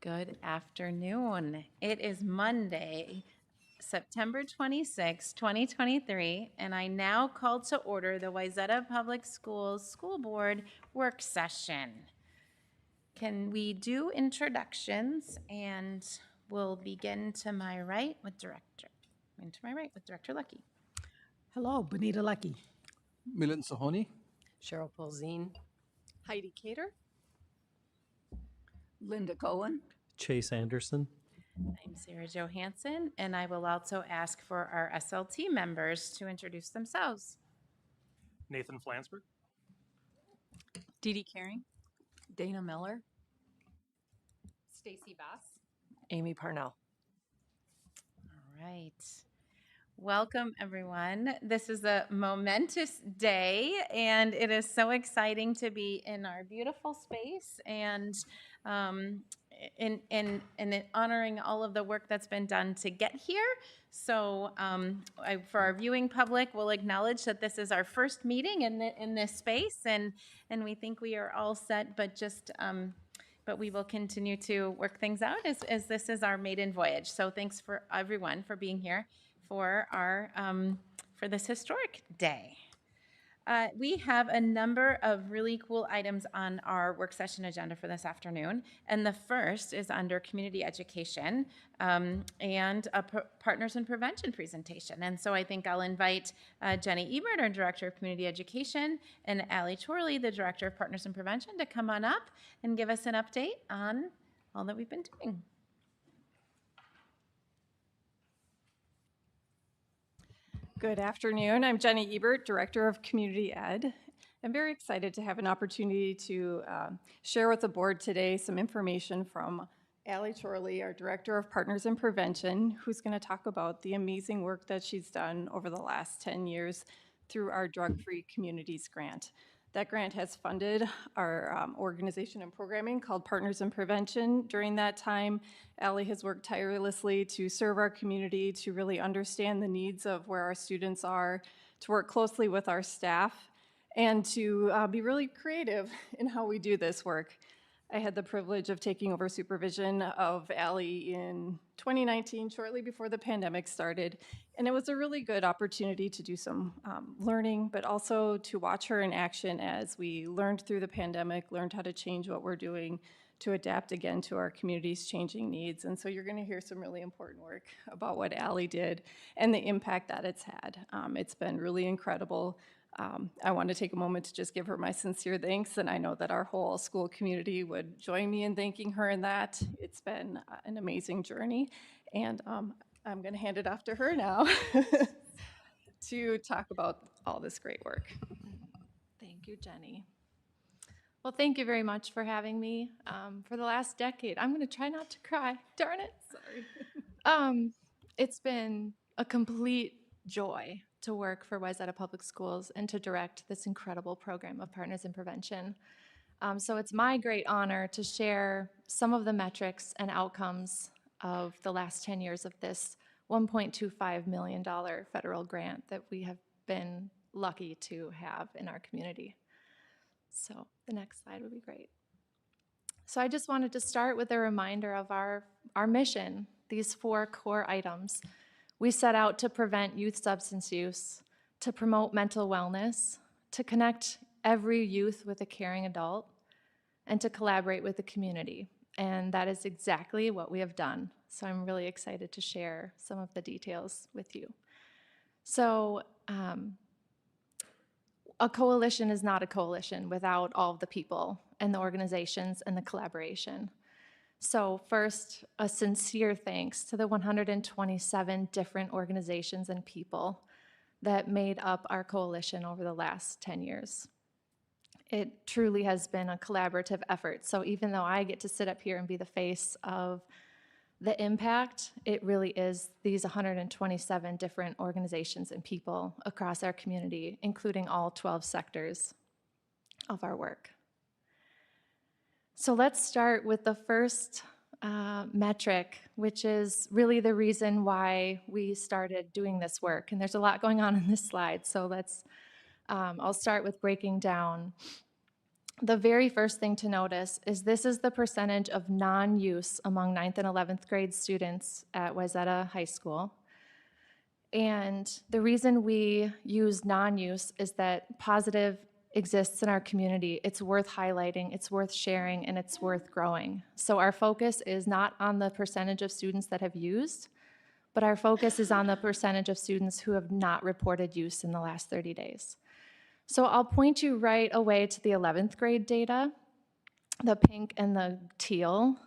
Good afternoon. It is Monday, September 26, 2023, and I now call to order the Wayzata Public Schools School Board work session. Can we do introductions? And we'll begin to my right with Director Lucky. Hello, Bonita Lucky. Milind Sahoni. Cheryl Polzine. Heidi Cater. Linda Cohen. Chase Anderson. I'm Sarah Johansson, and I will also ask for our SLT members to introduce themselves. Nathan Flansburgh. Dee Dee Caring. Dana Miller. Stacy Bass. Amy Parnell. All right. Welcome, everyone. This is a momentous day, and it is so exciting to be in our beautiful space and in honoring all of the work that's been done to get here. So for our viewing public, we'll acknowledge that this is our first meeting in this space, and we think we are all set, but we will continue to work things out as this is our maiden voyage. So thanks for everyone for being here for our for this historic day. We have a number of really cool items on our work session agenda for this afternoon, and the first is under community education and a partners in prevention presentation. And so I think I'll invite Jenny Ebert, our Director of Community Education, and Allie Chorley, the Director of Partners in Prevention, to come on up and give us an update on all that we've been doing. Good afternoon. I'm Jenny Ebert, Director of Community Ed. I'm very excited to have an opportunity to share with the board today some information from Allie Chorley, our Director of Partners in Prevention, who's going to talk about the amazing work that she's done over the last 10 years through our Drug-Free Communities grant. That grant has funded our organization and programming called Partners in Prevention. During that time, Allie has worked tirelessly to serve our community, to really understand the needs of where our students are, to work closely with our staff, and to be really creative in how we do this work. I had the privilege of taking over supervision of Allie in 2019, shortly before the pandemic started, and it was a really good opportunity to do some learning, but also to watch her in action as we learned through the pandemic, learned how to change what we're doing to adapt again to our community's changing needs. And so you're going to hear some really important work about what Allie did and the impact that it's had. It's been really incredible. I want to take a moment to just give her my sincere thanks, and I know that our whole school community would join me in thanking her in that. It's been an amazing journey, and I'm going to hand it off to her now to talk about all this great work. Thank you, Jenny. Well, thank you very much for having me for the last decade. I'm going to try not to cry. Darn it. Sorry. It's been a complete joy to work for Wayzata Public Schools and to direct this incredible program of Partners in Prevention. So it's my great honor to share some of the metrics and outcomes of the last 10 years of this $1.25 million federal grant that we have been lucky to have in our community. So the next slide would be great. So I just wanted to start with a reminder of our mission, these 4 core items. We set out to prevent youth substance use, to promote mental wellness, to connect every youth with a caring adult, and to collaborate with the community. And that is exactly what we have done. So I'm really excited to share some of the details with you. So a coalition is not a coalition without all of the people and the organizations and the collaboration. So first, a sincere thanks to the 127 different organizations and people that made up our coalition over the last 10 years. It truly has been a collaborative effort. So even though I get to sit up here and be the face of the impact, it really is these 127 different organizations and people across our community, including all 12 sectors of our work. So let's start with the first metric, which is really the reason why we started doing this work. And there's a lot going on in this slide, so I'll start with breaking down the very first thing to notice is this is the percentage of non-use among 9th and 11th grade students at Wayzata High School. And the reason we use non-use is that positive exists in our community. It's worth highlighting, it's worth sharing, and it's worth growing. So our focus is not on the percentage of students that have used, but our focus is on the percentage of students who have not reported use in the last 30 days. So I'll point you right away to the 11th grade data, the pink and the teal,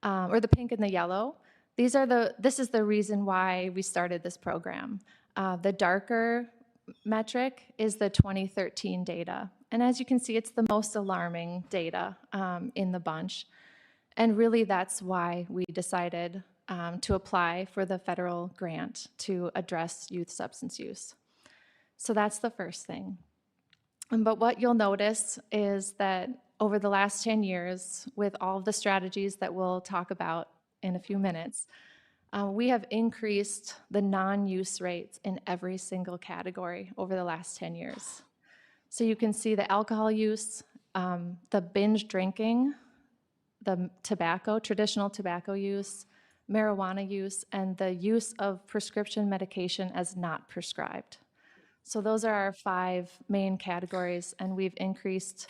or the pink and the yellow. This is the reason why we started this program. The darker metric is the 2013 data. And as you can see, it's the most alarming data in the bunch. And really that's why we decided to apply for the federal grant to address youth substance use. So that's the first thing. But what you'll notice is that over the last 10 years, with all of the strategies that we'll talk about in a few minutes, we have increased the non-use rates in every single category over the last 10 years. So you can see the alcohol use, the binge drinking, the tobacco, traditional tobacco use, marijuana use, and the use of prescription medication as not prescribed. So those are our 5 main categories, and we've increased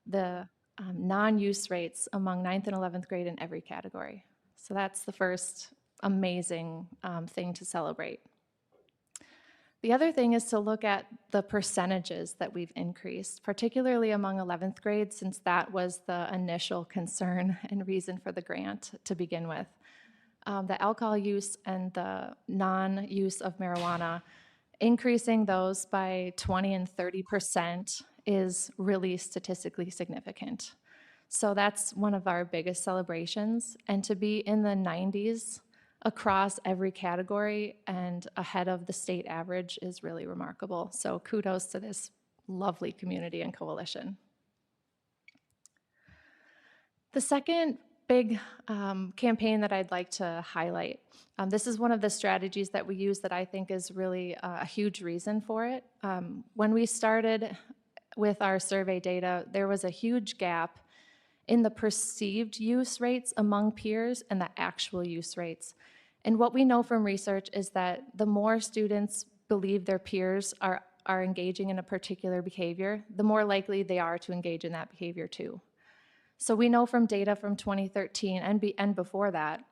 the non-use rates among 9th and 11th grade in every category. So that's the first amazing thing to celebrate. The other thing is to look at the percentages that we've increased, particularly among 11th grade, since that was the initial concern and reason for the grant to begin with. The alcohol use and the non-use of marijuana, increasing those by 20 and 30% is really statistically significant. So that's one of our biggest celebrations. And to be in the 90s across every category and ahead of the state average is really remarkable. So kudos to this lovely community and coalition. The second big campaign that I'd like to highlight, this is one of the strategies that we use that I think is really a huge reason for it. When we started with our survey data, there was a huge gap in the perceived use rates among peers and the actual use rates. And what we know from research is that the more students believe their peers are engaging in a particular behavior, the more likely they are to engage in that behavior too. So we know from data from 2013 and before that,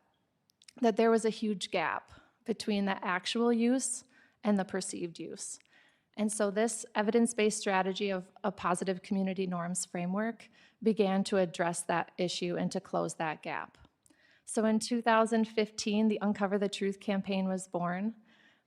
that there was a huge gap between the actual use and the perceived use. And so this evidence-based strategy of a positive community norms framework began to address that issue and to close that gap. So in 2015, the Uncover the Truth campaign was born.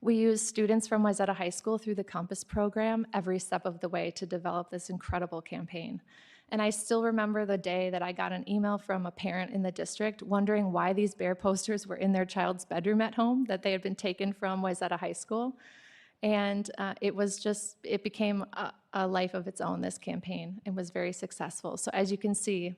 We used students from Wayzata High School through the Compass program every step of the way to develop this incredible campaign. And I still remember the day that I got an email from a parent in the district wondering why these bear posters were in their child's bedroom at home, that they had been taken from Wayzata High School. And it became a life of its own, this campaign, and was very successful. So as you can see,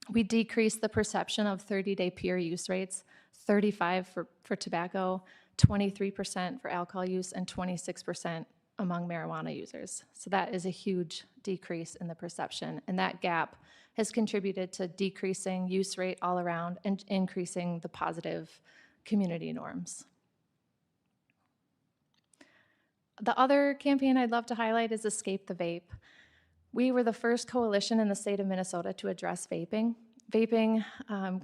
we decreased the perception of 30-day peer use rates, 35% for tobacco, 23% for alcohol use, and 26% among marijuana users. So that is a huge decrease in the perception, and that gap has contributed to decreasing use rate all around and increasing the positive community norms. The other campaign I'd love to highlight is Escape the Vape. We were the first coalition in the state of Minnesota to address vaping. Vaping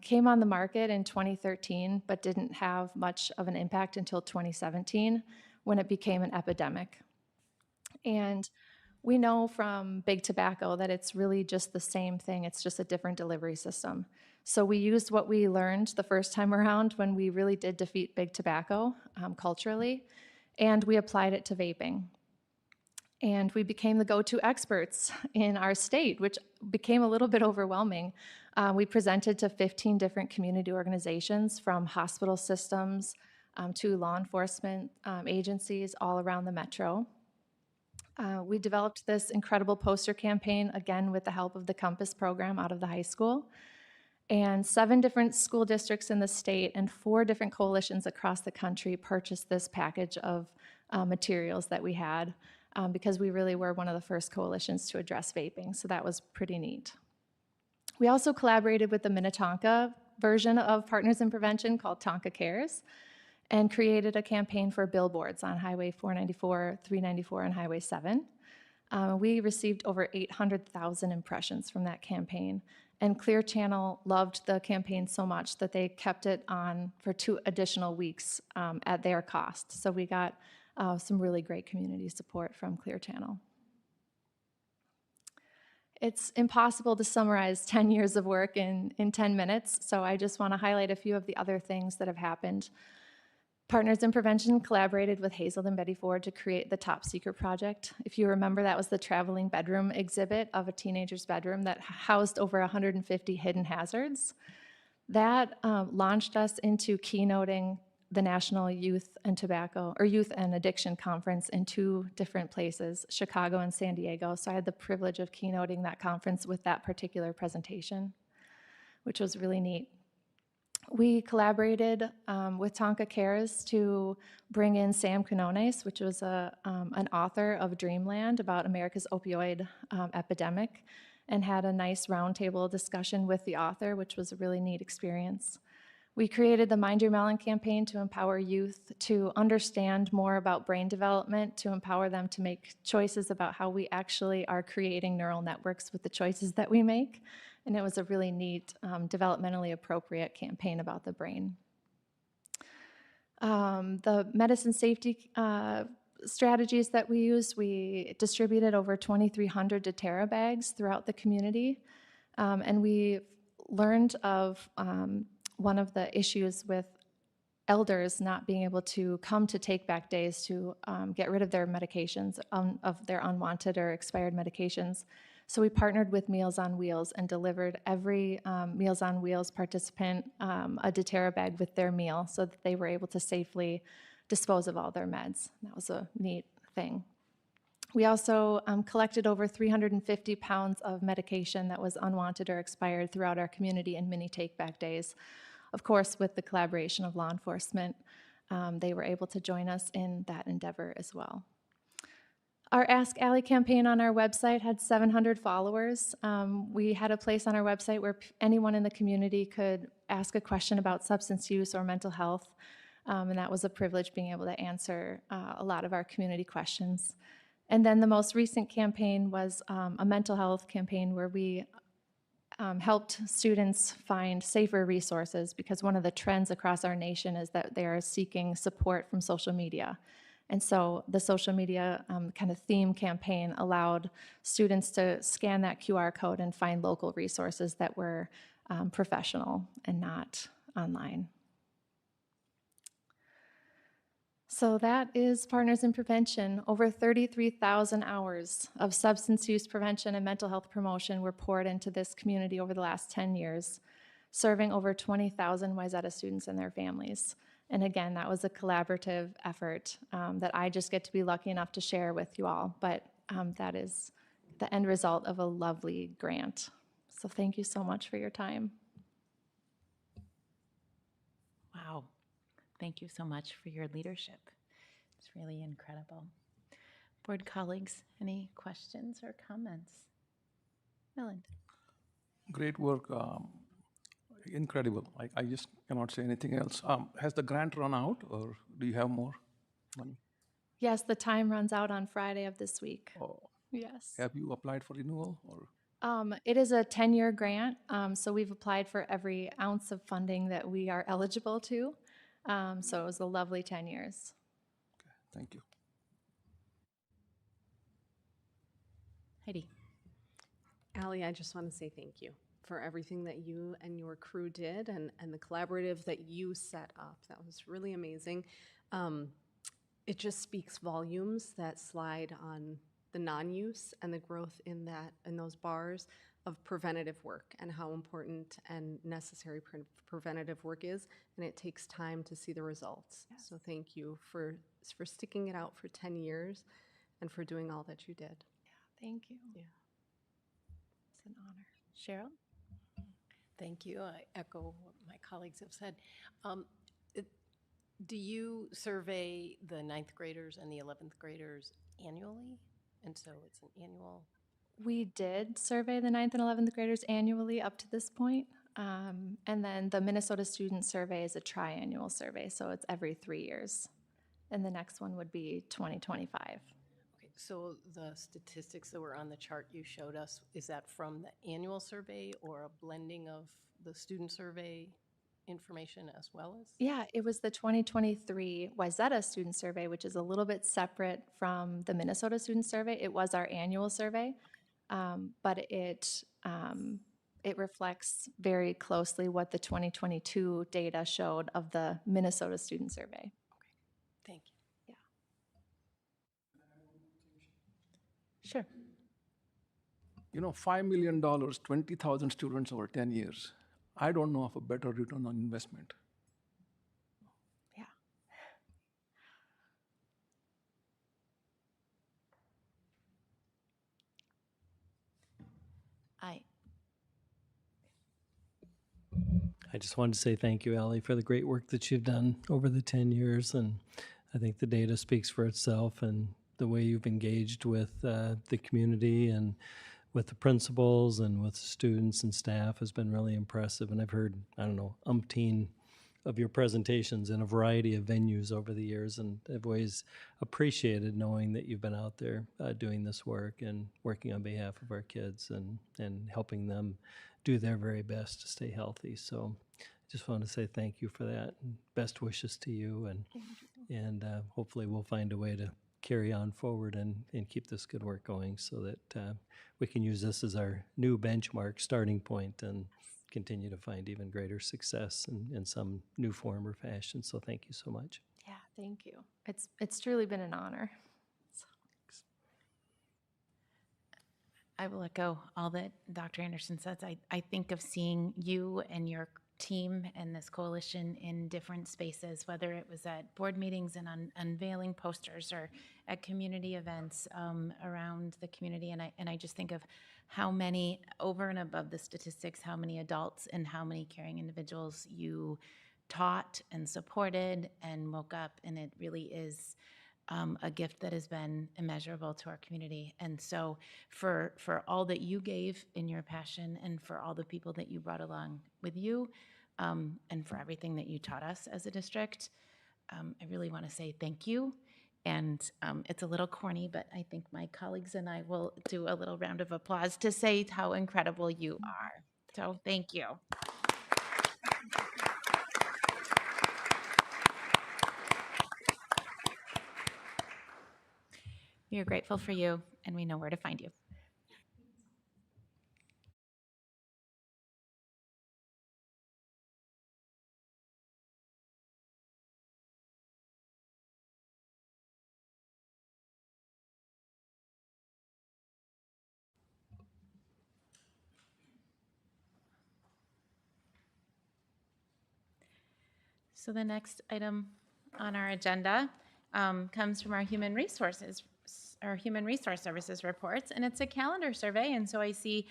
came on the market in 2013, but didn't have much of an impact until 2017 when it became an epidemic. And we know from Big Tobacco that it's really just the same thing, it's just a different delivery system. So we used what we learned the first time around when we really did defeat Big Tobacco culturally, and we applied it to vaping. And we became the go-to experts in our state, which became a little bit overwhelming. We presented to 15 different community organizations, from hospital systems to law enforcement agencies all around the metro. We developed this incredible poster campaign, again with the help of the Compass program out of the high school. And 7 different school districts in the state and 4 different coalitions across the country purchased this package of materials that we had. because we really were one of the first coalitions to address vaping, so that was pretty neat. We also collaborated with the Minnetonka version of Partners in Prevention called Tonka Cares and created a campaign for billboards on Highway 494, 394, and Highway 7. We received over 800,000 impressions from that campaign, and Clear Channel loved the campaign so much that they kept it on for 2 additional weeks at their cost. So we got some really great community support from Clear Channel. It's impossible to summarize 10 years of work in 10 minutes, so I just want to highlight a few of the other things that have happened. Partners in Prevention collaborated with Hazel and Betty Ford to create the Top Secret Project. If you remember, that was the traveling bedroom exhibit of a teenager's bedroom that housed over 150 hidden hazards. That launched us into keynoting the National Youth and Addiction Conference in 2 different places, Chicago and San Diego. So I had the privilege of keynoting that conference with that particular presentation, which was really neat. We collaborated with Tonka Cares to bring in Sam Quinones, which was an author of Dreamland about America's opioid epidemic, and had a nice roundtable discussion with the author, which was a really neat experience. We created the Mind Your Melon campaign to empower youth to understand more about brain development, to empower them to make choices about how we actually are creating neural networks with the choices that we make. And it was a really neat, developmentally appropriate campaign about the brain. The medicine safety strategies that we used, we distributed over 2,300 doTERRA bags throughout the community. And we learned of one of the issues with elders not being able to come to take-back days to get rid of their medications, of their unwanted or expired medications. So we partnered with Meals on Wheels and delivered every Meals on Wheels participant a doTERRA bag with their meal so that they were able to safely dispose of all their meds. That was a neat thing. We also collected over 350 pounds of medication that was unwanted or expired throughout our community in mini take-back days. Of course, with the collaboration of law enforcement, they were able to join us in that endeavor as well. Our Ask Allie campaign on our website had 700 followers. We had a place on our website where anyone in the community could ask a question about substance use or mental health, and that was a privilege being able to answer a lot of our community questions. And then the most recent campaign was a mental health campaign where we helped students find safer resources, because one of the trends across our nation is that they are seeking support from social media. And so the social media kind of theme campaign allowed students to scan that QR code and find local resources that were professional and not online. So that is Partners in Prevention. Over 33,000 hours of substance use prevention and mental health promotion were poured into this community over the last 10 years, serving over 20,000 Wayzata students and their families. And again, that was a collaborative effort that I just get to be lucky enough to share with you all, but that is the end result of a lovely grant. So thank you so much for your time. Wow. Thank you so much for your leadership. It's really incredible. Board colleagues, any questions or comments? Melinda. Great work. Incredible. I just cannot say anything else. Has the grant run out, or do you have more money? Yes, the time runs out on Friday of this week. Oh, Yes. have you applied for renewal, or? It is a 10-year grant, so we've applied for every ounce of funding that we are eligible to. So it was a lovely 10 years. Okay, thank you. Heidi. Allie, I just want to say thank you for everything that you and your crew did, and the collaborative that you set up. That was really amazing. It just speaks volumes, that slide on the non-use and the growth in those bars of preventative work, and how important and necessary preventative work is, and it takes time to see the results. Yes. So thank you for sticking it out for 10 years and for doing all that you did. Yeah, thank you. Yeah. It's an honor. Cheryl? Thank you. I echo what my colleagues have said. Do you survey the ninth graders and the 11th graders annually? And so it's an annual, We did survey the 9th and 11th graders annually up to this point. And then the Minnesota Student Survey is a triannual survey, so it's every 3 years. And the next one would be 2025. okay, so the statistics that were on the chart you showed us, is that from the annual survey or a blending of the student survey information as well as? Yeah, it was the 2023 Wayzata Student Survey, which is a little bit separate from the Minnesota Student Survey. It was our annual survey, but it reflects very closely what the 2022 data showed of the Minnesota Student Survey. Thank you. Sure. You know, $5 million, 20,000 students over 10 years. I don't know of a better return on investment. Yeah. I just wanted to say thank you, Ally, for the great work that you've done over the 10 years. And I think the data speaks for itself, and the way you've engaged with the community and with the principals and with students and staff has been really impressive. And I've heard, I don't know, umpteen of your presentations in a variety of venues over the years, and I've always appreciated knowing that you've been out there doing this work and working on behalf of our kids and helping them do their very best to stay healthy. So I just want to say thank you for that, and best wishes to you, and hopefully we'll find a way to carry on forward and keep this good work going so that we can use this as our new benchmark starting point and continue to find even greater success in some new form or fashion. So thank you so much. Yeah, thank you. It's truly been an honor. I will echo all that Dr. Anderson says. I think of seeing you and your team and this coalition in different spaces, whether it was at board meetings and unveiling posters or at community events around the community. And I just think of how many, over and above the statistics, how many adults and how many caring individuals you taught and supported and woke up. And it really is a gift that has been immeasurable to our community. And so for all that you gave in your passion and for all the people that you brought along with you and for everything that you taught us as a district, I really want to say thank you. And it's a little corny, but I think my colleagues and I will do a little round of applause to say how incredible you are. So thank you. We are grateful for you, and we know where to find you. So the next item on our agenda comes from our human resource services reports, and it's a calendar survey. And so I see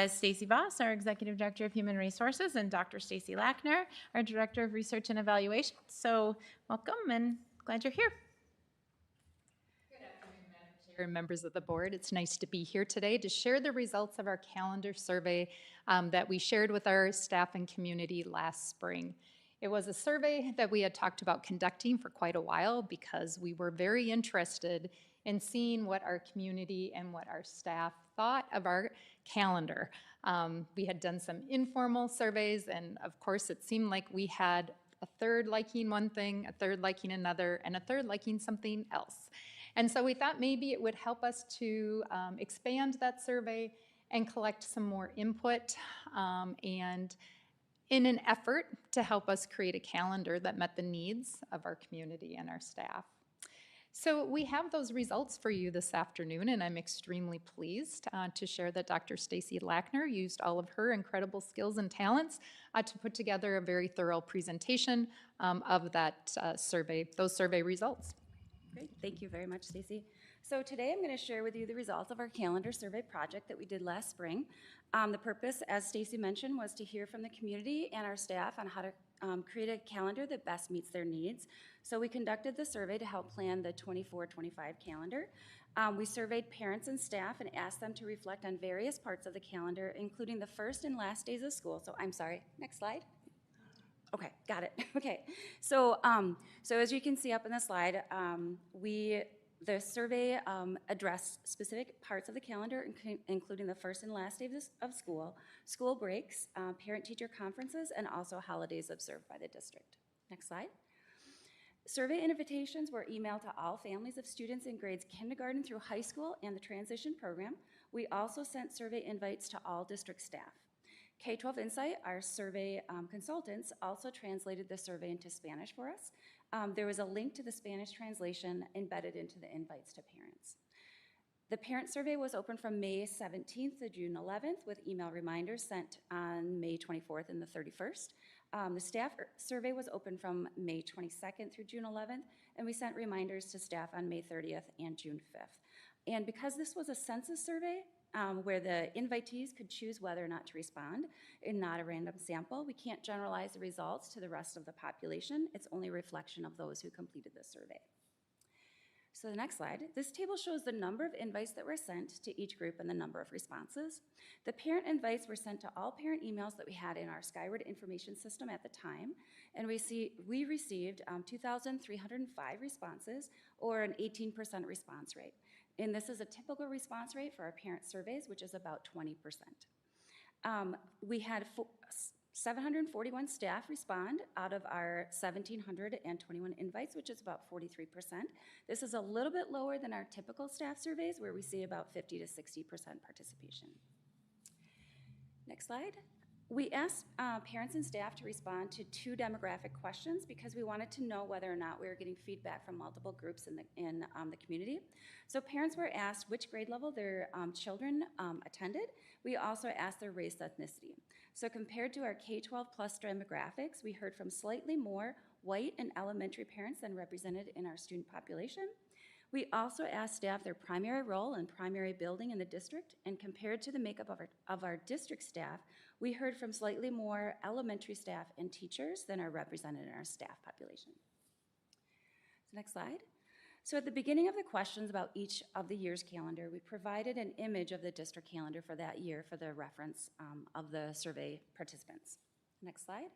Stacy Voss, our Executive Director of Human Resources, and Dr. Stacy Lackner, our Director of Research and Evaluation. So welcome, and glad you're here. Chair and members of the board, it's nice to be here today to share the results of our calendar survey that we shared with our staff and community last spring. It was a survey that we had talked about conducting for quite a while because we were very interested in seeing what our community and what our staff thought of our calendar. We had done some informal surveys, and of course it seemed like we had a third liking one thing, a third liking another, and a third liking something else. And so we thought maybe it would help us to expand that survey and collect some more input and in an effort to help us create a calendar that met the needs of our community and our staff. So we have those results for you this afternoon, and I'm extremely pleased to share that Dr. Stacy Lackner used all of her incredible skills and talents to put together a very thorough presentation of that survey, those survey results. Great, thank you very much, Stacy. So today I'm going to share with you the results of our calendar survey project that we did last spring. The purpose, as Stacy mentioned, was to hear from the community and our staff on how to create a calendar that best meets their needs. So we conducted the survey to help plan the 24-25 calendar. We surveyed parents and staff and asked them to reflect on various parts of the calendar, including the first and last days of school. So I'm sorry, next slide. Okay, got it. Okay, so as you can see up in the slide, the survey addressed specific parts of the calendar, including the first and last days of school, school breaks, parent-teacher conferences, and also holidays observed by the district. Next slide. Survey invitations were emailed to all families of students in grades kindergarten through high school and the transition program. We also sent survey invites to all district staff. K-12 Insight, our survey consultants, also translated the survey into Spanish for us. There was a link to the Spanish translation embedded into the invites to parents. The parent survey was open from May 17th to June 11th with email reminders sent on May 24th and the 31st. The staff survey was open from May 22nd through June 11th, and we sent reminders to staff on May 30th and June 5th. And because this was a census survey, where the invitees could choose whether or not to respond and not a random sample, we can't generalize the results to the rest of the population. It's only a reflection of those who completed the survey. So the next slide, this table shows the number of invites that were sent to each group and the number of responses. The parent invites were sent to all parent emails that we had in our Skyward information system at the time, and we received 2,305 responses, or an 18% response rate. And this is a typical response rate for our parent surveys, which is about 20%. We had 741 staff respond out of our 1,721 invites, which is about 43%. This is a little bit lower than our typical staff surveys, where we see about 50 to 60% participation. Next slide. We asked parents and staff to respond to 2 demographic questions because we wanted to know whether or not we were getting feedback from multiple groups in the community. So parents were asked which grade level their children attended. We also asked their race, ethnicity. So compared to our K-12 plus demographics, we heard from slightly more white and elementary parents than represented in our student population. We also asked staff their primary role and primary building in the district, and compared to the makeup of our district staff, we heard from slightly more elementary staff and teachers than are represented in our staff population. So next slide. So at the beginning of the questions about each of the year's calendar, we provided an image of the district calendar for that year for the reference of the survey participants. Next slide.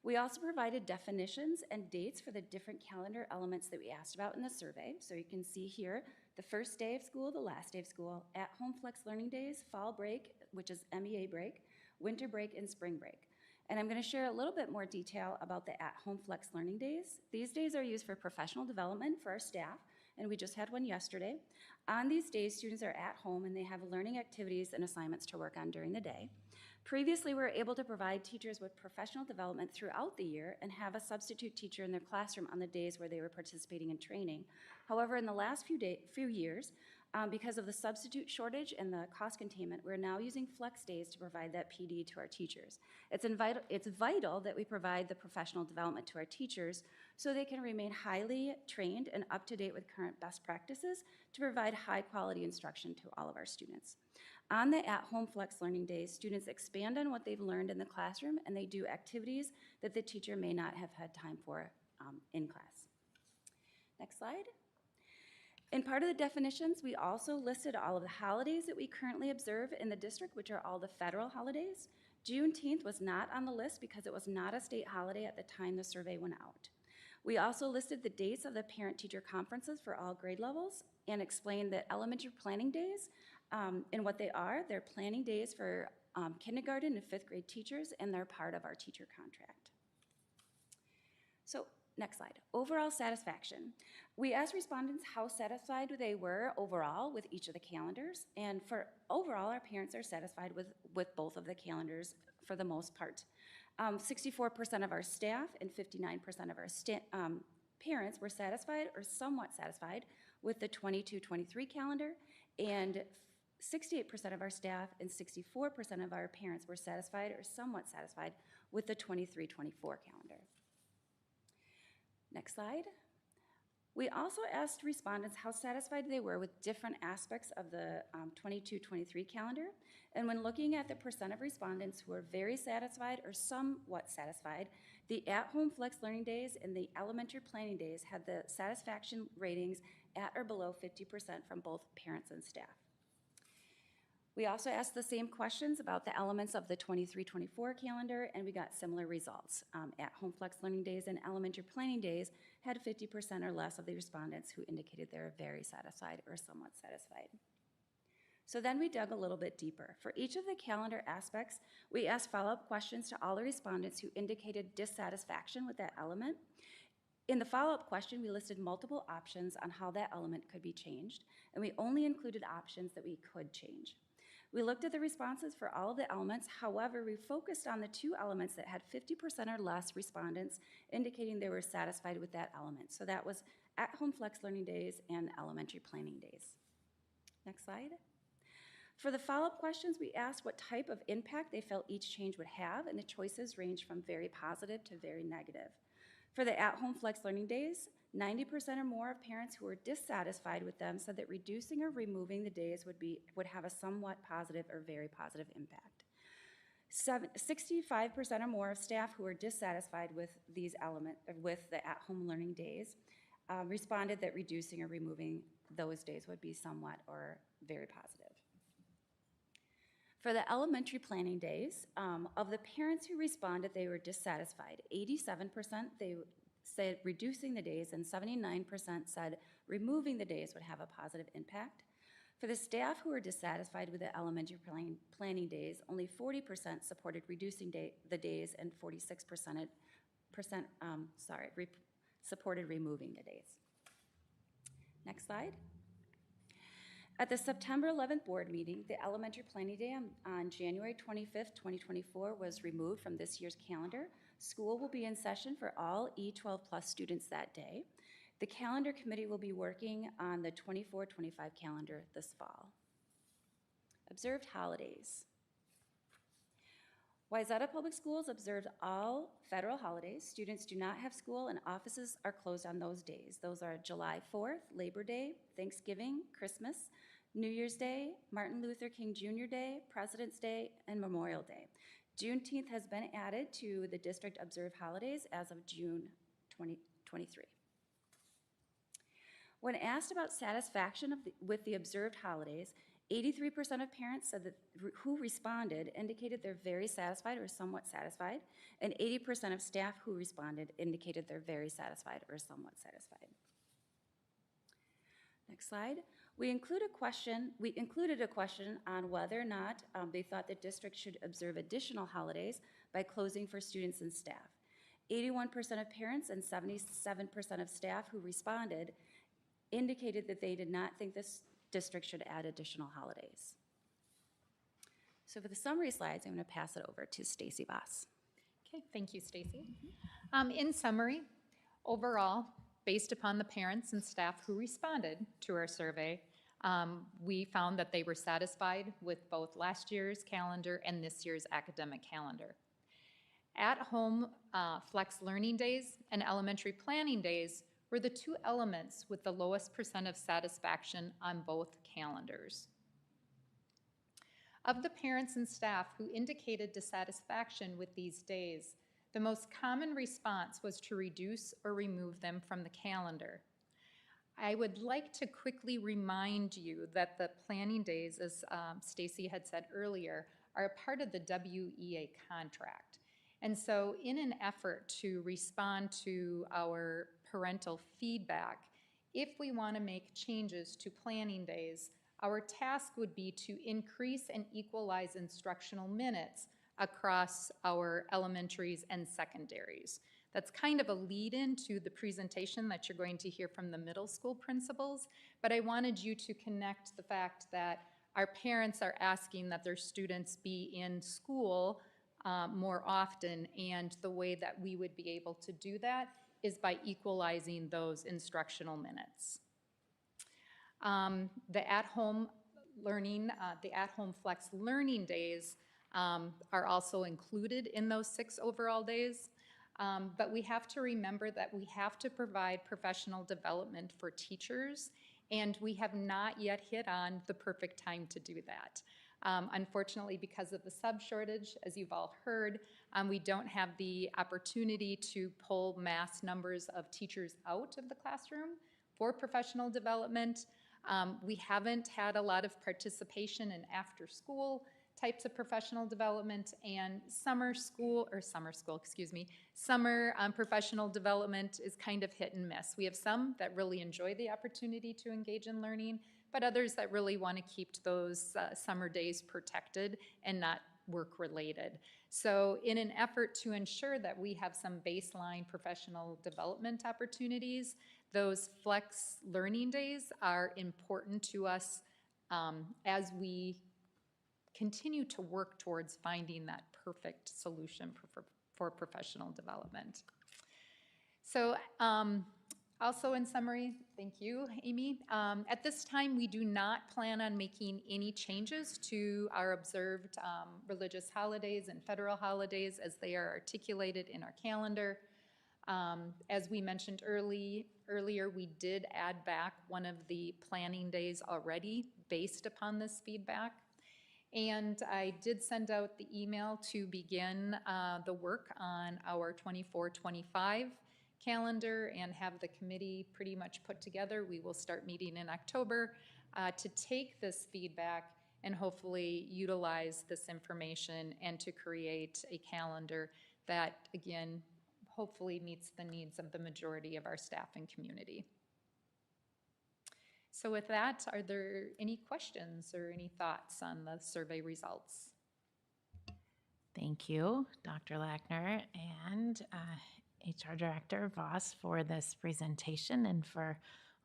We also provided definitions and dates for the different calendar elements that we asked about in the survey. So you can see here the first day of school, the last day of school, at-home flex learning days, fall break, which is MEA break, winter break, and spring break. And I'm going to share a little bit more detail about the at-home flex learning days. These days are used for professional development for our staff, and we just had one yesterday. On these days, students are at home and they have learning activities and assignments to work on during the day. Previously, we were able to provide teachers with professional development throughout the year and have a substitute teacher in their classroom on the days where they were participating in training. However, in the last few years, because of the substitute shortage and the cost containment, we're now using flex days to provide that PD to our teachers. It's vital that we provide the professional development to our teachers so they can remain highly trained and up to date with current best practices to provide high quality instruction to all of our students. On the at-home flex learning days, students expand on what they've learned in the classroom and they do activities that the teacher may not have had time for in class. Next slide. In part of the definitions, we also listed all of the holidays that we currently observe in the district, which are all the federal holidays. Juneteenth was not on the list because it was not a state holiday at the time the survey went out. We also listed the dates of the parent-teacher conferences for all grade levels and explained that elementary planning days and what they are. They're planning days for kindergarten and 5th grade teachers, and they're part of our teacher contract. So next slide. Overall satisfaction. We asked respondents how satisfied they were overall with each of the calendars, and for overall, our parents are satisfied with both of the calendars for the most part. 64% of our staff and 59% of our parents were satisfied or somewhat satisfied with the 22-23 calendar, and 68% of our staff and 64% of our parents were satisfied or somewhat satisfied with the 23-24 calendar. Next slide. We also asked respondents how satisfied they were with different aspects of the 22-23 calendar. And when looking at the percent of respondents who were very satisfied or somewhat satisfied, the at-home flex learning days and the elementary planning days had the satisfaction ratings at or below 50% from both parents and staff. We also asked the same questions about the elements of the 23-24 calendar, and we got similar results. At-home flex learning days and elementary planning days had 50% or less of the respondents who indicated they were very satisfied or somewhat satisfied. So then we dug a little bit deeper. For each of the calendar aspects, we asked follow-up questions to all the respondents who indicated dissatisfaction with that element. In the follow-up question, we listed multiple options on how that element could be changed, and we only included options that we could change. We looked at the responses for all of the elements. However, we focused on the two elements that had 50% or less respondents indicating they were satisfied with that element. So that was at-home flex learning days and elementary planning days. Next slide. For the follow-up questions, we asked what type of impact they felt each change would have, and the choices ranged from very positive to very negative. For the at-home flex learning days, 90% or more of parents who were dissatisfied with them said that reducing or removing the days would have a somewhat positive or very positive impact. 65% or more of staff who were dissatisfied with with the at-home learning days responded that reducing or removing those days would be somewhat or very positive. For the elementary planning days, of the parents who responded they were dissatisfied, 87% they said reducing the days, and 79% said removing the days would have a positive impact. For the staff who were dissatisfied with the elementary planning days, only 40% supported reducing the days, and 46% supported removing the days. Next slide. At the September 11th board meeting, the elementary planning day on January 25th, 2024 was removed from this year's calendar. School will be in session for all E12 plus students that day. The calendar committee will be working on the 24-25 calendar this fall. Observed holidays. Wayzata Public Schools observed all federal holidays. Students do not have school and offices are closed on those days. Those are July 4th, Labor Day, Thanksgiving, Christmas, New Year's Day, Martin Luther King Jr. Day, President's Day, and Memorial Day. Juneteenth has been added to the district observed holidays as of June 2023. When asked about satisfaction with the observed holidays, 83% of parents said that who responded indicated they're very satisfied or somewhat satisfied, and 80% of staff who responded indicated they're very satisfied or somewhat satisfied. Next slide. We included a question on whether or not they thought the district should observe additional holidays by closing for students and staff. 81% of parents and 77% of staff who responded indicated that they did not think this district should add additional holidays. So for the summary slides, I'm going to pass it over to Stacy Voss. Okay, thank you, Stacy. In summary, overall, based upon the parents and staff who responded to our survey, we found that they were satisfied with both last year's calendar and this year's academic calendar. At-home flex learning days and elementary planning days were the two elements with the lowest percent of satisfaction on both calendars. Of the parents and staff who indicated dissatisfaction with these days, the most common response was to reduce or remove them from the calendar. I would like to quickly remind you that the planning days, as Stacy had said earlier, are a part of the WEA contract. And so in an effort to respond to our parental feedback, if we want to make changes to planning days, our task would be to increase and equalize instructional minutes across our elementaries and secondaries. That's kind of a lead-in to the presentation that you're going to hear from the middle school principals, but I wanted you to connect the fact that our parents are asking that their students be in school more often, and the way that we would be able to do that is by equalizing those instructional minutes. The at-home learning, the at-home flex learning days are also included in those 6 overall days. But we have to remember that we have to provide professional development for teachers, and we have not yet hit on the perfect time to do that. Unfortunately, because of the sub shortage, as you've all heard, we don't have the opportunity to pull mass numbers of teachers out of the classroom for professional development. We haven't had a lot of participation in after-school types of professional development, and summer professional development is kind of hit and miss. We have some that really enjoy the opportunity to engage in learning, but others that really want to keep those summer days protected and not work-related. So in an effort to ensure that we have some baseline professional development opportunities, those flex learning days are important to us as we continue to work towards finding that perfect solution for professional development. So also in summary, thank you, Amy. At this time, we do not plan on making any changes to our observed religious holidays and federal holidays as they are articulated in our calendar. As we mentioned earlier, we did add back one of the planning days already based upon this feedback. And I did send out the email to begin the work on our 24-25 calendar and have the committee pretty much put together. We will start meeting in October to take this feedback and hopefully utilize this information and to create a calendar that, again, hopefully meets the needs of the majority of our staff and community. So with that, are there any questions or any thoughts on the survey results? Thank you, Dr. Lackner and HR Director Voss for this presentation and for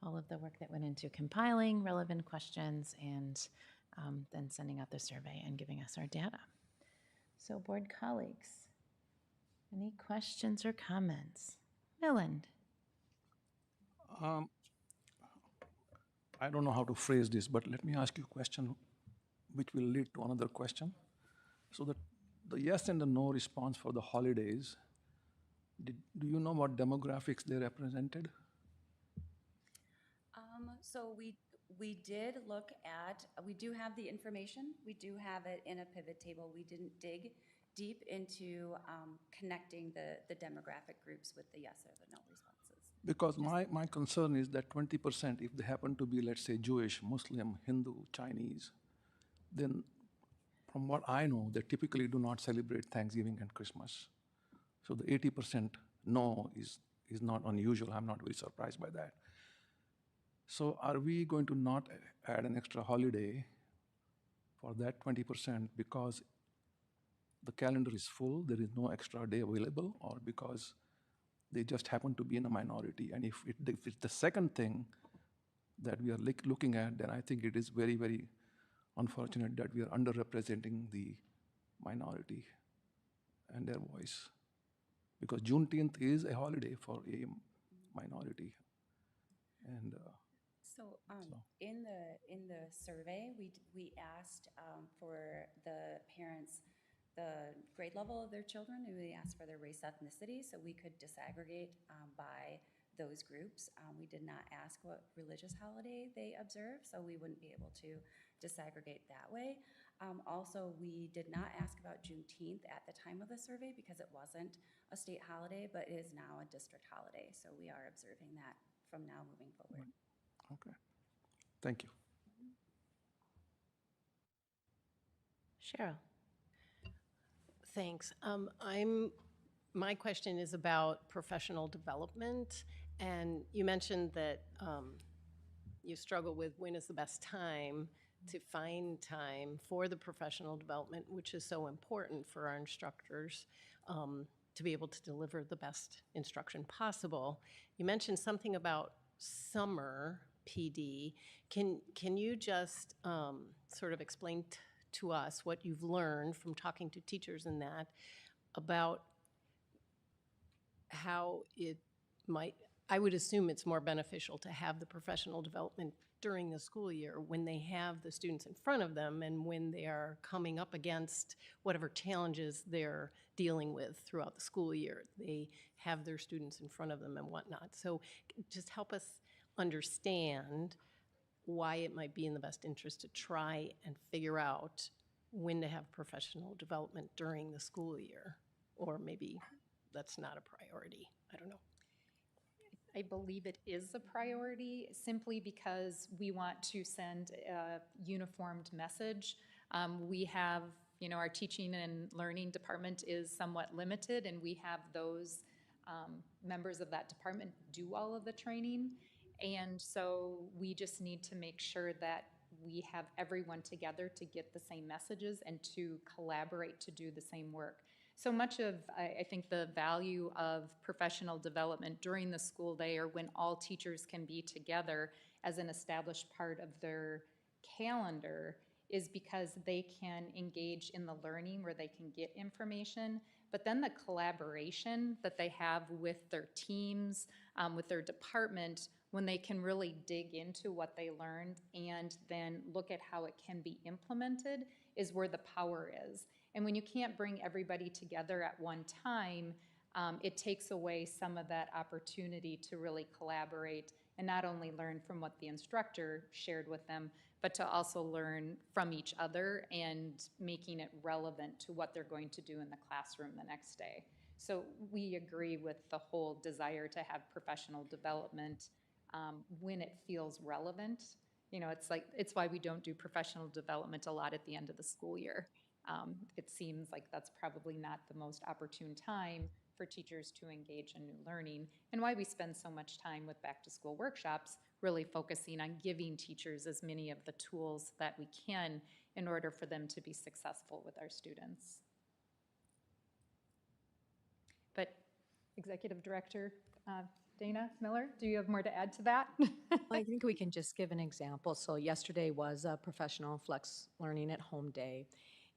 all of the work that went into compiling relevant questions and then sending out the survey and giving us our data. So board colleagues, any questions or comments? Milland. I don't know how to phrase this, but let me ask you a question which will lead to another question. So the yes and the no response for the holidays, do you know what demographics they represented? So we did look at, we do have the information. We do have it in a pivot table. We didn't dig deep into connecting the demographic groups with the yes or the no responses. Because my concern is that 20%, if they happen to be, let's say, Jewish, Muslim, Hindu, Chinese, then from what I know, they typically do not celebrate Thanksgiving and Christmas. So the 80% no is not unusual. I'm not very surprised by that. So are we going to not add an extra holiday for that 20% because the calendar is full, there is no extra day available, or because they just happen to be in a minority? And if it's the second thing that we are looking at, then I think it is very, very unfortunate that we are underrepresenting the minority and their voice. Because Juneteenth is a holiday for a minority. And in the survey, we asked for the parents the grade level of their children, and we asked for their race ethnicity so we could disaggregate by those groups. We did not ask what religious holiday they observe, so we wouldn't be able to disaggregate that way. Also, we did not ask about Juneteenth at the time of the survey because it wasn't a state holiday, but it is now a district holiday, so we are observing that from now moving forward. okay, thank you. Cheryl. Thanks. My question is about professional development, and you mentioned that you struggle with when is the best time to find time for the professional development, which is so important for our instructors to be able to deliver the best instruction possible. You mentioned something about summer PD. Can you just sort of explain to us what you've learned from talking to teachers in that about how it might, I would assume it's more beneficial to have the professional development during the school year when they have the students in front of them and when they are coming up against whatever challenges they're dealing with throughout the school year. They have their students in front of them and whatnot. So just help us understand why it might be in the best interest to try and figure out when to have professional development during the school year. Or maybe that's not a priority. I don't know. I believe it is a priority simply because we want to send a uniformed message. We have, our teaching and learning department is somewhat limited, and we have those members of that department do all of the training. And so we just need to make sure that we have everyone together to get the same messages and to collaborate to do the same work. So much of, I think, the value of professional development during the school day or when all teachers can be together as an established part of their calendar is because they can engage in the learning where they can get information, but then the collaboration that they have with their teams, with their department, when they can really dig into what they learned and then look at how it can be implemented is where the power is. And when you can't bring everybody together at one time, it takes away some of that opportunity to really collaborate and not only learn from what the instructor shared with them, but to also learn from each other and making it relevant to what they're going to do in the classroom the next day. So we agree with the whole desire to have professional development when it feels relevant. It's why we don't do professional development a lot at the end of the school year. It seems like that's probably not the most opportune time for teachers to engage in new learning, and why we spend so much time with back-to-school workshops, really focusing on giving teachers as many of the tools that we can in order for them to be successful with our students. But Executive Director Dana Miller, do you have more to add to that? Well, I think we can just give an example. So yesterday was a professional flex learning at home day.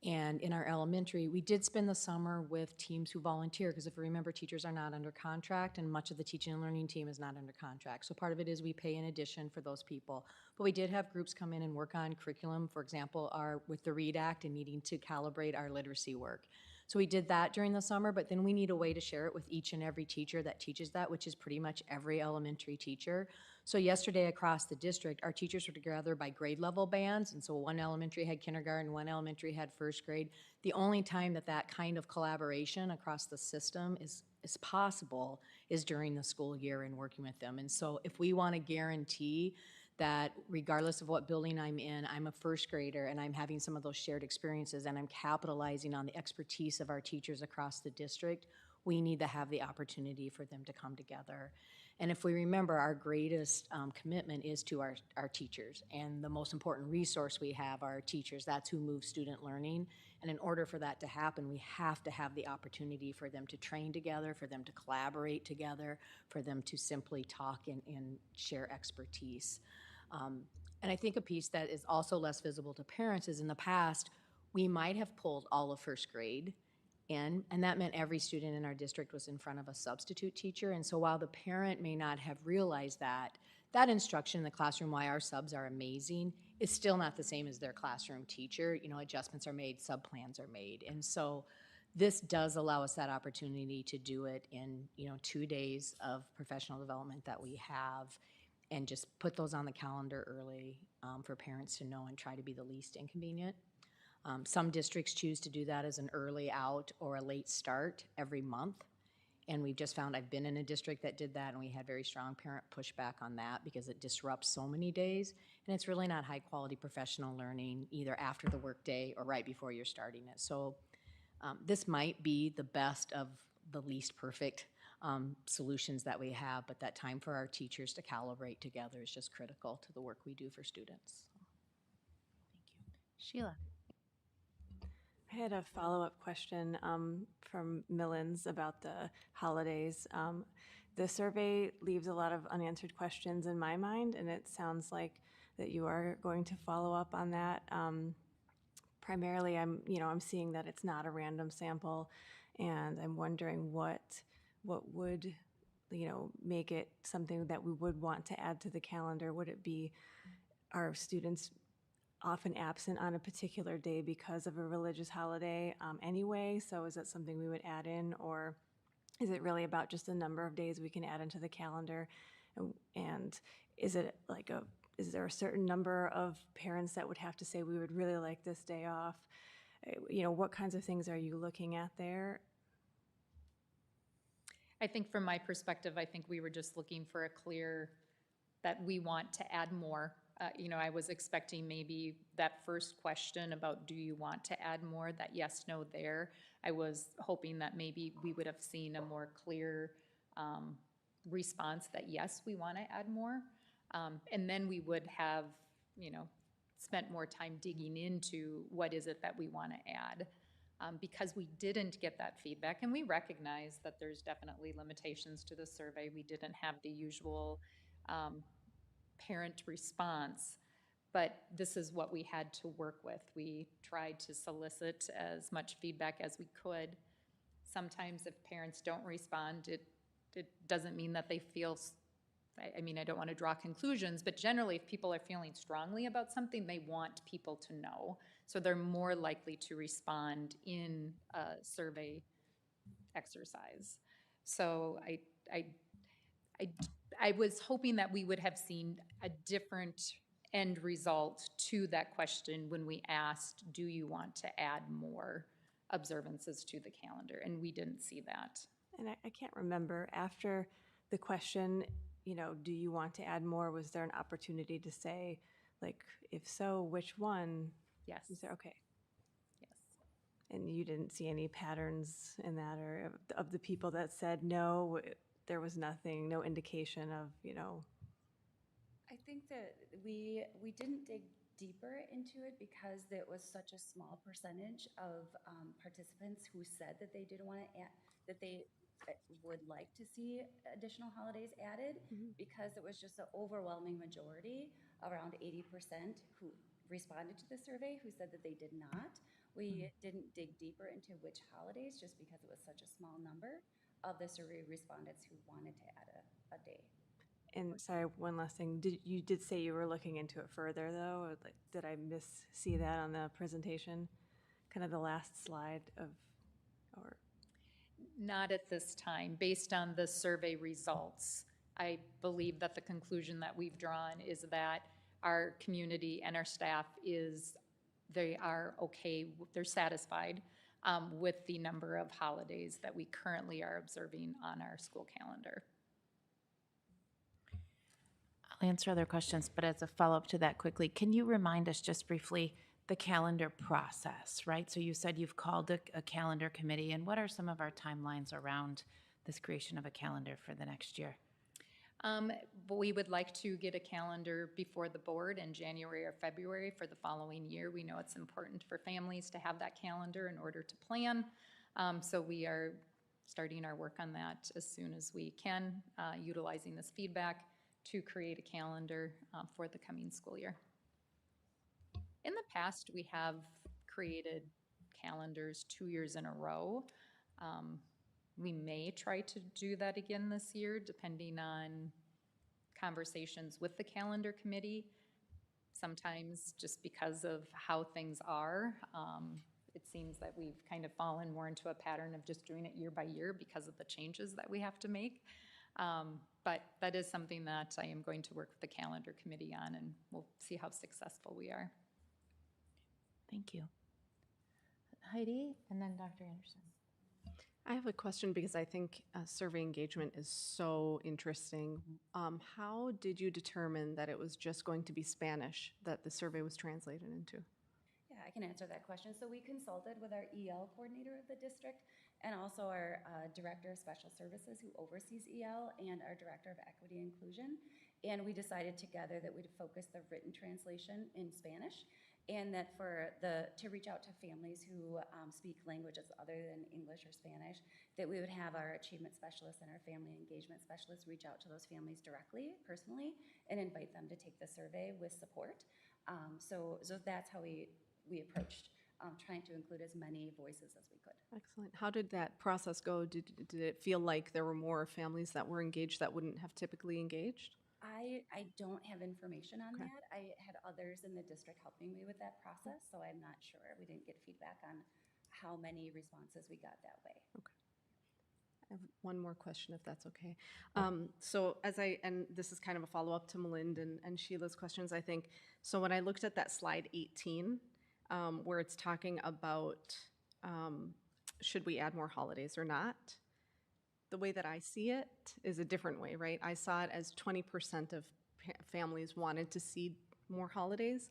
And in our elementary, we did spend the summer with teams who volunteer, because if you remember, teachers are not under contract, and much of the teaching and learning team is not under contract. So part of it is we pay in addition for those people. But we did have groups come in and work on curriculum, for example, with the READ Act and needing to calibrate our literacy work. So we did that during the summer, but then we need a way to share it with each and every teacher that teaches that, which is pretty much every elementary teacher. So yesterday across the district, our teachers were together by grade level bands, and so one elementary had kindergarten, one elementary had first grade. The only time that kind of collaboration across the system is possible is during the school year and working with them. And so if we want to guarantee that regardless of what building I'm in, I'm a first grader and I'm having some of those shared experiences and I'm capitalizing on the expertise of our teachers across the district, we need to have the opportunity for them to come together. And if we remember, our greatest commitment is to our teachers, and the most important resource we have are our teachers. That's who move student learning. And in order for that to happen, we have to have the opportunity for them to train together, for them to collaborate together, for them to simply talk and share expertise. And I think a piece that is also less visible to parents is in the past, we might have pulled all of first grade in, and that meant every student in our district was in front of a substitute teacher. And so while the parent may not have realized that instruction in the classroom, why our subs are amazing, is still not the same as their classroom teacher. Adjustments are made, sub-plans are made. And so this does allow us that opportunity to do it in, 2 days of professional development that we have, and just put those on the calendar early for parents to know and try to be the least inconvenient. Some districts choose to do that as an early out or a late start every month. And we've just found, I've been in a district that did that, and we had very strong parent pushback on that because it disrupts so many days. And it's really not high quality professional learning either after the workday or right before you're starting it. So this might be the best of the least perfect solutions that we have, but that time for our teachers to calibrate together is just critical to the work we do for students. Thank you. Sheila. I had a follow-up question from Millens about the holidays. The survey leaves a lot of unanswered questions in my mind, and it sounds like that you are going to follow up on that. Primarily, I'm seeing that it's not a random sample, and I'm wondering what would, make it something that we would want to add to the calendar. Would it be are students often absent on a particular day because of a religious holiday anyway? So is that something we would add in, or is it really about just the number of days we can add into the calendar? And is it like is there a certain number of parents that would have to say we would really like this day off? What kinds of things are you looking at there? I think from my perspective, I think we were just looking for a clear, that we want to add more. I was expecting maybe that first question about, do you want to add more, that yes, no there. I was hoping that maybe we would have seen a more clear response that yes, we want to add more. And then we would have, spent more time digging into what is it that we want to add. Because we didn't get that feedback, and we recognize that there's definitely limitations to the survey. We didn't have the usual parent response, but this is what we had to work with. We tried to solicit as much feedback as we could. Sometimes if parents don't respond, it doesn't mean that they feel, I don't want to draw conclusions, but generally if people are feeling strongly about something, they want people to know. So they're more likely to respond in a survey exercise. So I was hoping that we would have seen a different end result to that question when we asked, do you want to add more observances to the calendar? And we didn't see that. And I can't remember, after the question, do you want to add more, was there an opportunity to say, like, if so, which one? Yes. Is there, okay. Yes. And you didn't see any patterns in that, or of the people that said no, there was nothing, no indication of, I think that we didn't dig deeper into it because it was such a small percentage of participants who said that they didn't want to add, that they would like to see additional holidays added, because it was just an overwhelming majority, around 80%, who responded to the survey who said that they did not. We didn't dig deeper into which holidays just because it was such a small number of the survey respondents who wanted to add a day. And sorry, one last thing. You did say you were looking into it further, though? Or did I see that on the presentation? Kind of the last slide of, or? Not at this time. Based on the survey results, I believe that the conclusion that we've drawn is that our community and our staff they are okay, they're satisfied with the number of holidays that we currently are observing on our school calendar. I'll answer other questions, but as a follow-up to that quickly, can you remind us just briefly the calendar process, right? So you said you've called a calendar committee, and what are some of our timelines around this creation of a calendar for the next year? But we would like to get a calendar before the board in January or February for the following year. We know it's important for families to have that calendar in order to plan. So we are starting our work on that as soon as we can, utilizing this feedback to create a calendar for the coming school year. In the past, we have created calendars 2 years in a row. We may try to do that again this year, depending on conversations with the calendar committee. Sometimes just because of how things are, it seems that we've kind of fallen more into a pattern of just doing it year by year because of the changes that we have to make. But that is something that I am going to work with the calendar committee on, and we'll see how successful we are. Thank you. Heidi, and then Dr. Anderson. I have a question because I think survey engagement is so interesting. How did you determine that it was just going to be Spanish that the survey was translated into? Yeah, I can answer that question. So we consulted with our EL coordinator of the district and also our director of special services who oversees EL and our director of equity and inclusion. And we decided together that we'd focus the written translation in Spanish, and that to reach out to families who speak languages other than English or Spanish, that we would have our achievement specialists and our family engagement specialists reach out to those families directly, personally, and invite them to take the survey with support. So that's how we approached trying to include as many voices as we could. Excellent. How did that process go? Did it feel like there were more families that were engaged that wouldn't have typically engaged? I don't have information on that. I had others in the district helping me with that process, so I'm not sure. We didn't get feedback on how many responses we got that way. I have one more question, if that's okay. So and this is kind of a follow-up to Melinda and Sheila's questions, I think. So when I looked at that slide 18, where it's talking about should we add more holidays or not, the way that I see it is a different way, right? I saw it as 20% of families wanted to see more holidays.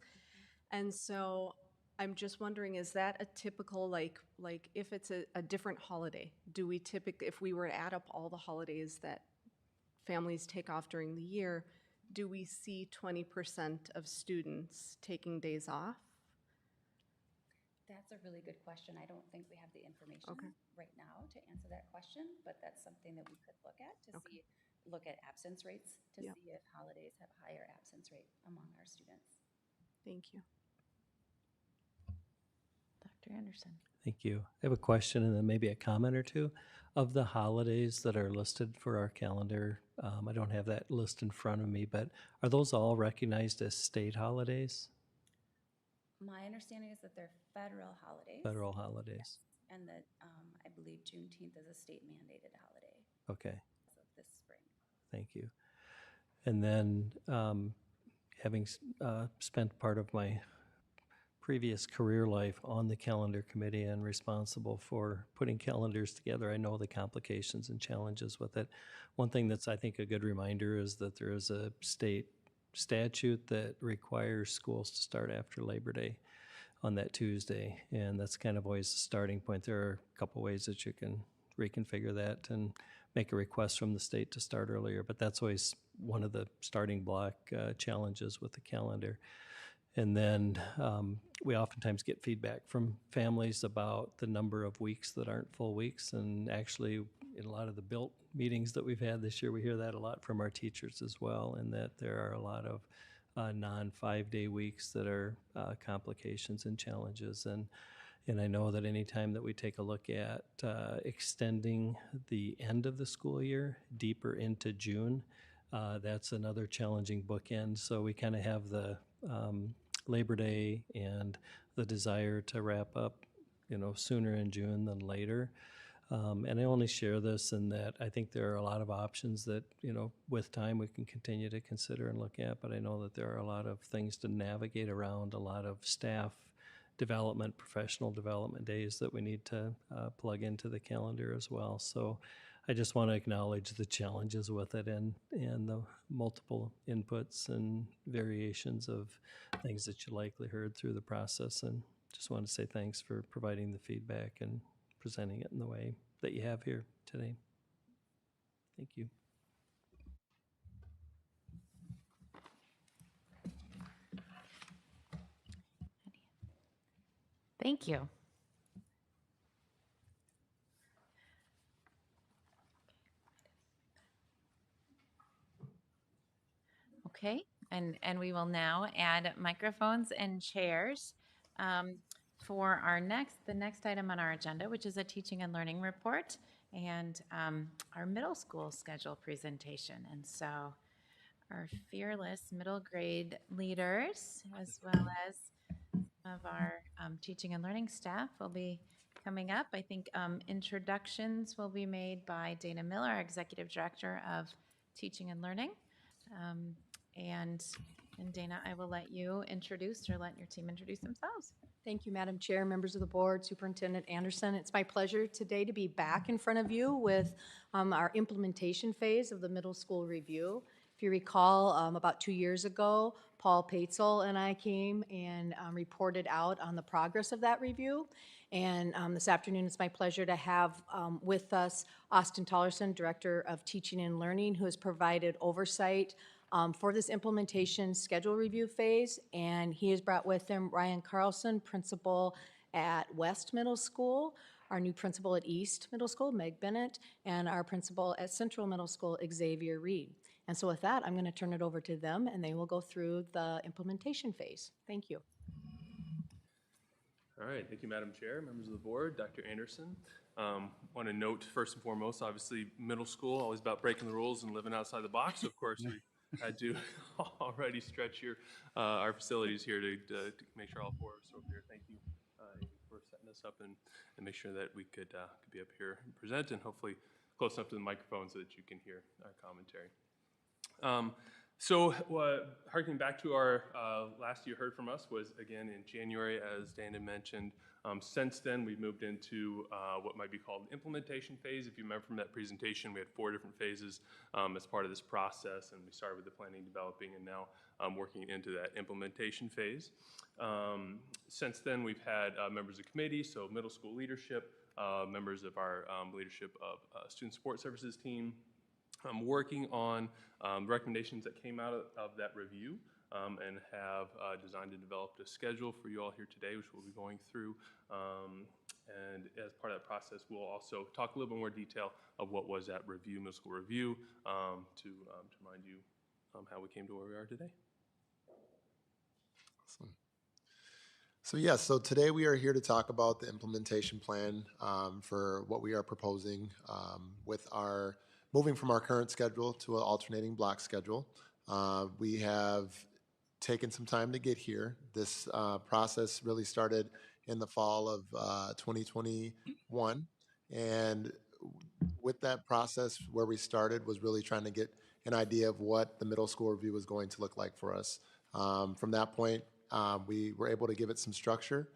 And so I'm just wondering, is that a typical, like if it's a different holiday, do we typically, if we were to add up all the holidays that families take off during the year, do we see 20% of students taking days off? That's a really good question. I don't think we have the information right now to answer that question, but that's something that we could look at to see, look at absence rates to see if holidays have a higher absence rate among our students. Thank you. Dr. Anderson. Thank you. I have a question and then maybe a comment or two. Of the holidays that are listed for our calendar, I don't have that list in front of me, but are those all recognized as state holidays? My understanding is that they're federal holidays. Federal holidays. Yes. And that I believe Juneteenth is a state mandated holiday. Okay. As of this spring. Thank you. And then having spent part of my previous career life on the calendar committee and responsible for putting calendars together, I know the complications and challenges with it. One thing that's, I think, a good reminder is that there is a state statute that requires schools to start after Labor Day on that Tuesday, and that's kind of always the starting point. There are a couple ways that you can reconfigure that and make a request from the state to start earlier, but that's always one of the starting block challenges with the calendar. And then we oftentimes get feedback from families about the number of weeks that aren't full weeks, and actually in a lot of the built meetings that we've had this year, we hear that a lot from our teachers as well, and that there are a lot of non-5-day weeks that are complications and challenges. And I know that anytime that we take a look at extending the end of the school year deeper into June, that's another challenging bookend. So we kind of have the Labor Day and the desire to wrap up, sooner in June than later. And I only share this in that I think there are a lot of options that, with time we can continue to consider and look at, but I know that there are a lot of things to navigate around, a lot of staff development, professional development days that we need to plug into the calendar as well. So I just want to acknowledge the challenges with it and the multiple inputs and variations of things that you likely heard through the process. And just want to say thanks for providing the feedback and presenting it in the way that you have here today. Thank you. Thank you. Okay, and we will now add microphones and chairs for the next item on our agenda, which is a teaching and learning report and our middle school schedule presentation. And so our fearless middle grade leaders, as well as of our teaching and learning staff, will be coming up. I think introductions will be made by Dana Miller, our Executive Director of Teaching and Learning. And Dana, I will let you introduce or let your team introduce themselves. Thank you, Madam Chair, members of the board, Superintendent Anderson. It's my pleasure today to be back in front of you with our implementation phase of the middle school review. If you recall, about 2 years ago, Paul Paetzel and I came and reported out on the progress of that review. And this afternoon, it's my pleasure to have with us Austin Tollerson, Director of Teaching and Learning, who has provided oversight for this implementation schedule review phase. And he has brought with him Ryan Carlson, principal at West Middle School, our new principal at East Middle School, Meg Bennett, and our principal at Central Middle School, Xavier Reed. And so with that, I'm going to turn it over to them, and they will go through the implementation phase. Thank you. All right, thank you, Madam Chair, members of the board, Dr. Anderson. Want to note first and foremost, obviously, middle school, always about breaking the rules and living outside the box. So of course, we had to already stretch our facilities here to make sure all 4 of us are over here. Thank you for setting us up and make sure that we could be up here and present, and hopefully close enough to the microphone so that you can hear our commentary. Harking back to our last you heard from us was again in January, as Dana mentioned. Since then, we've moved into what might be called the implementation phase. If you remember from that presentation, we had 4 different phases as part of this process, and we started with the planning, developing, and now working into that implementation phase. Since then, we've had members of the committee, so middle school leadership, members of our leadership of student support services team, working on recommendations that came out of that review, and have designed and developed a schedule for you all here today, which we'll be going through. And as part of that process, we'll also talk a little bit more detail of what was that review, middle school review, to remind you how we came to where we are today. Awesome. So today we are here to talk about the implementation plan for what we are proposing with our moving from our current schedule to an alternating block schedule. We have taken some time to get here. This process really started in the fall of 2021. And with that process, where we started was really trying to get an idea of what the middle school review was going to look like for us. From that point, we were able to give it some structure.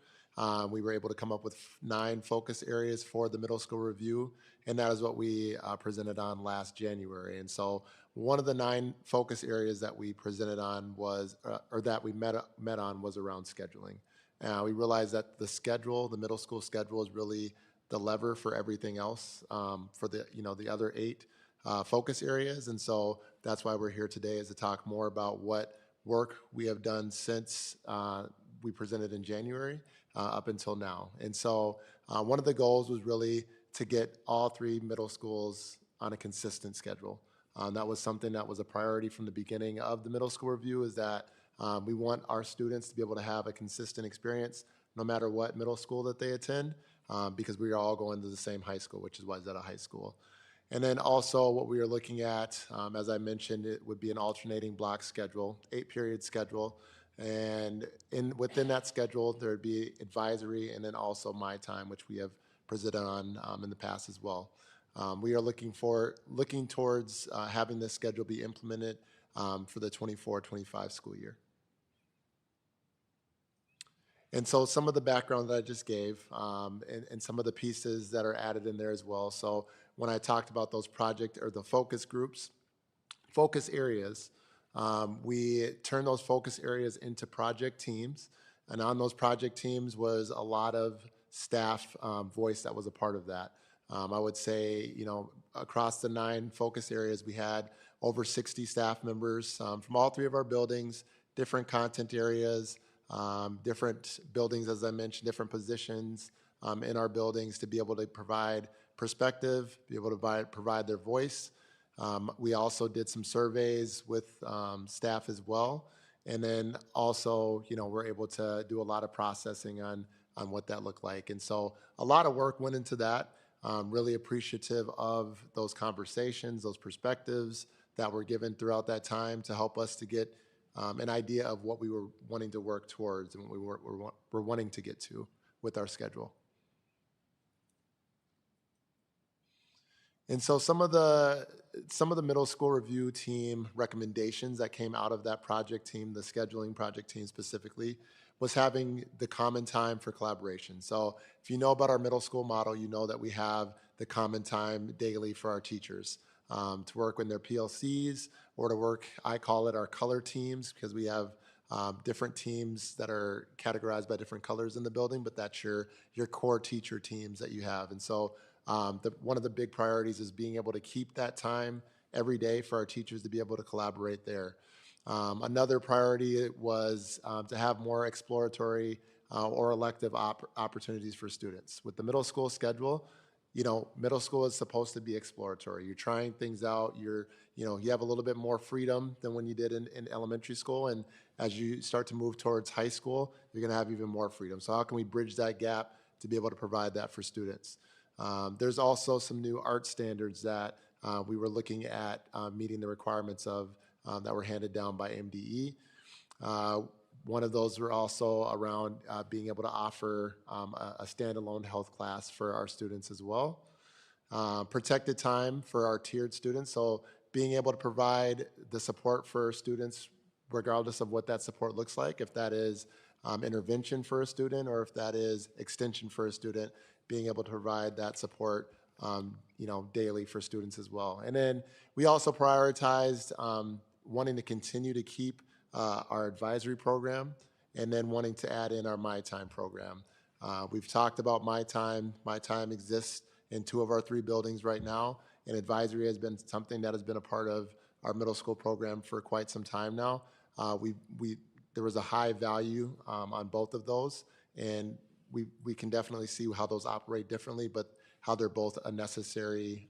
We were able to come up with 9 focus areas for the middle school review, and that is what we presented on last January. And so one of the 9 focus areas that we presented on was, or that we met on, was around scheduling. We realized that the middle school schedule is really the lever for everything else for the other 8 focus areas. And so that's why we're here today, is to talk more about what work we have done since we presented in January up until now. And so one of the goals was really to get all 3 middle schools on a consistent schedule. That was something that was a priority from the beginning of the middle school review, is that we want our students to be able to have a consistent experience no matter what middle school that they attend, because we are all going to the same high school, which is Wayzata High School. And then also what we are looking at, as I mentioned, it would be an alternating block schedule, 8-period schedule. And within that schedule, there would be advisory and then also my time, which we have presented on in the past as well. We are looking towards having this schedule be implemented for the 24-25 school year. And so some of the background that I just gave and some of the pieces that are added in there as well. So when I talked about those the focus groups, focus areas, we turned those focus areas into project teams. And on those project teams was a lot of staff voice that was a part of that. I would say, across the 9 focus areas, we had over 60 staff members from all 3 of our buildings, different content areas, different buildings, as I mentioned, different positions in our buildings to be able to provide perspective, be able to provide their voice. We also did some surveys with staff as well. And then also, we're able to do a lot of processing on what that looked like. And so a lot of work went into that. Really appreciative of those conversations, those perspectives that were given throughout that time to help us to get an idea of what we were wanting to work towards and what we were wanting to get to with our schedule. And so some of the middle school review team recommendations that came out of that project team, the scheduling project team specifically, was having the common time for collaboration. So if you know about our middle school model, you know that we have the common time daily for our teachers to work in their PLCs or to work, I call it our color teams, because we have different teams that are categorized by different colors in the building, but that's your core teacher teams that you have. And so one of the big priorities is being able to keep that time every day for our teachers to be able to collaborate there. Another priority was to have more exploratory or elective opportunities for students. With the middle school schedule, middle school is supposed to be exploratory. You're trying things out. You have a little bit more freedom than when you did in elementary school. And as you start to move towards high school, you're going to have even more freedom. So how can we bridge that gap to be able to provide that for students? There's also some new art standards that we were looking at meeting the requirements of that were handed down by MDE. One of those were also around being able to offer a standalone health class for our students as well. Protected time for our tiered students, so being able to provide the support for students regardless of what that support looks like, if that is intervention for a student or if that is extension for a student, being able to provide that support daily for students as well. And then we also prioritized wanting to continue to keep our advisory program, and then wanting to add in our My Time program. We've talked about My Time. My Time exists in 2 of our 3 buildings right now, and advisory has been something that has been a part of our middle school program for quite some time now. There was a high value on both of those, and we can definitely see how those operate differently, but how they're both a necessary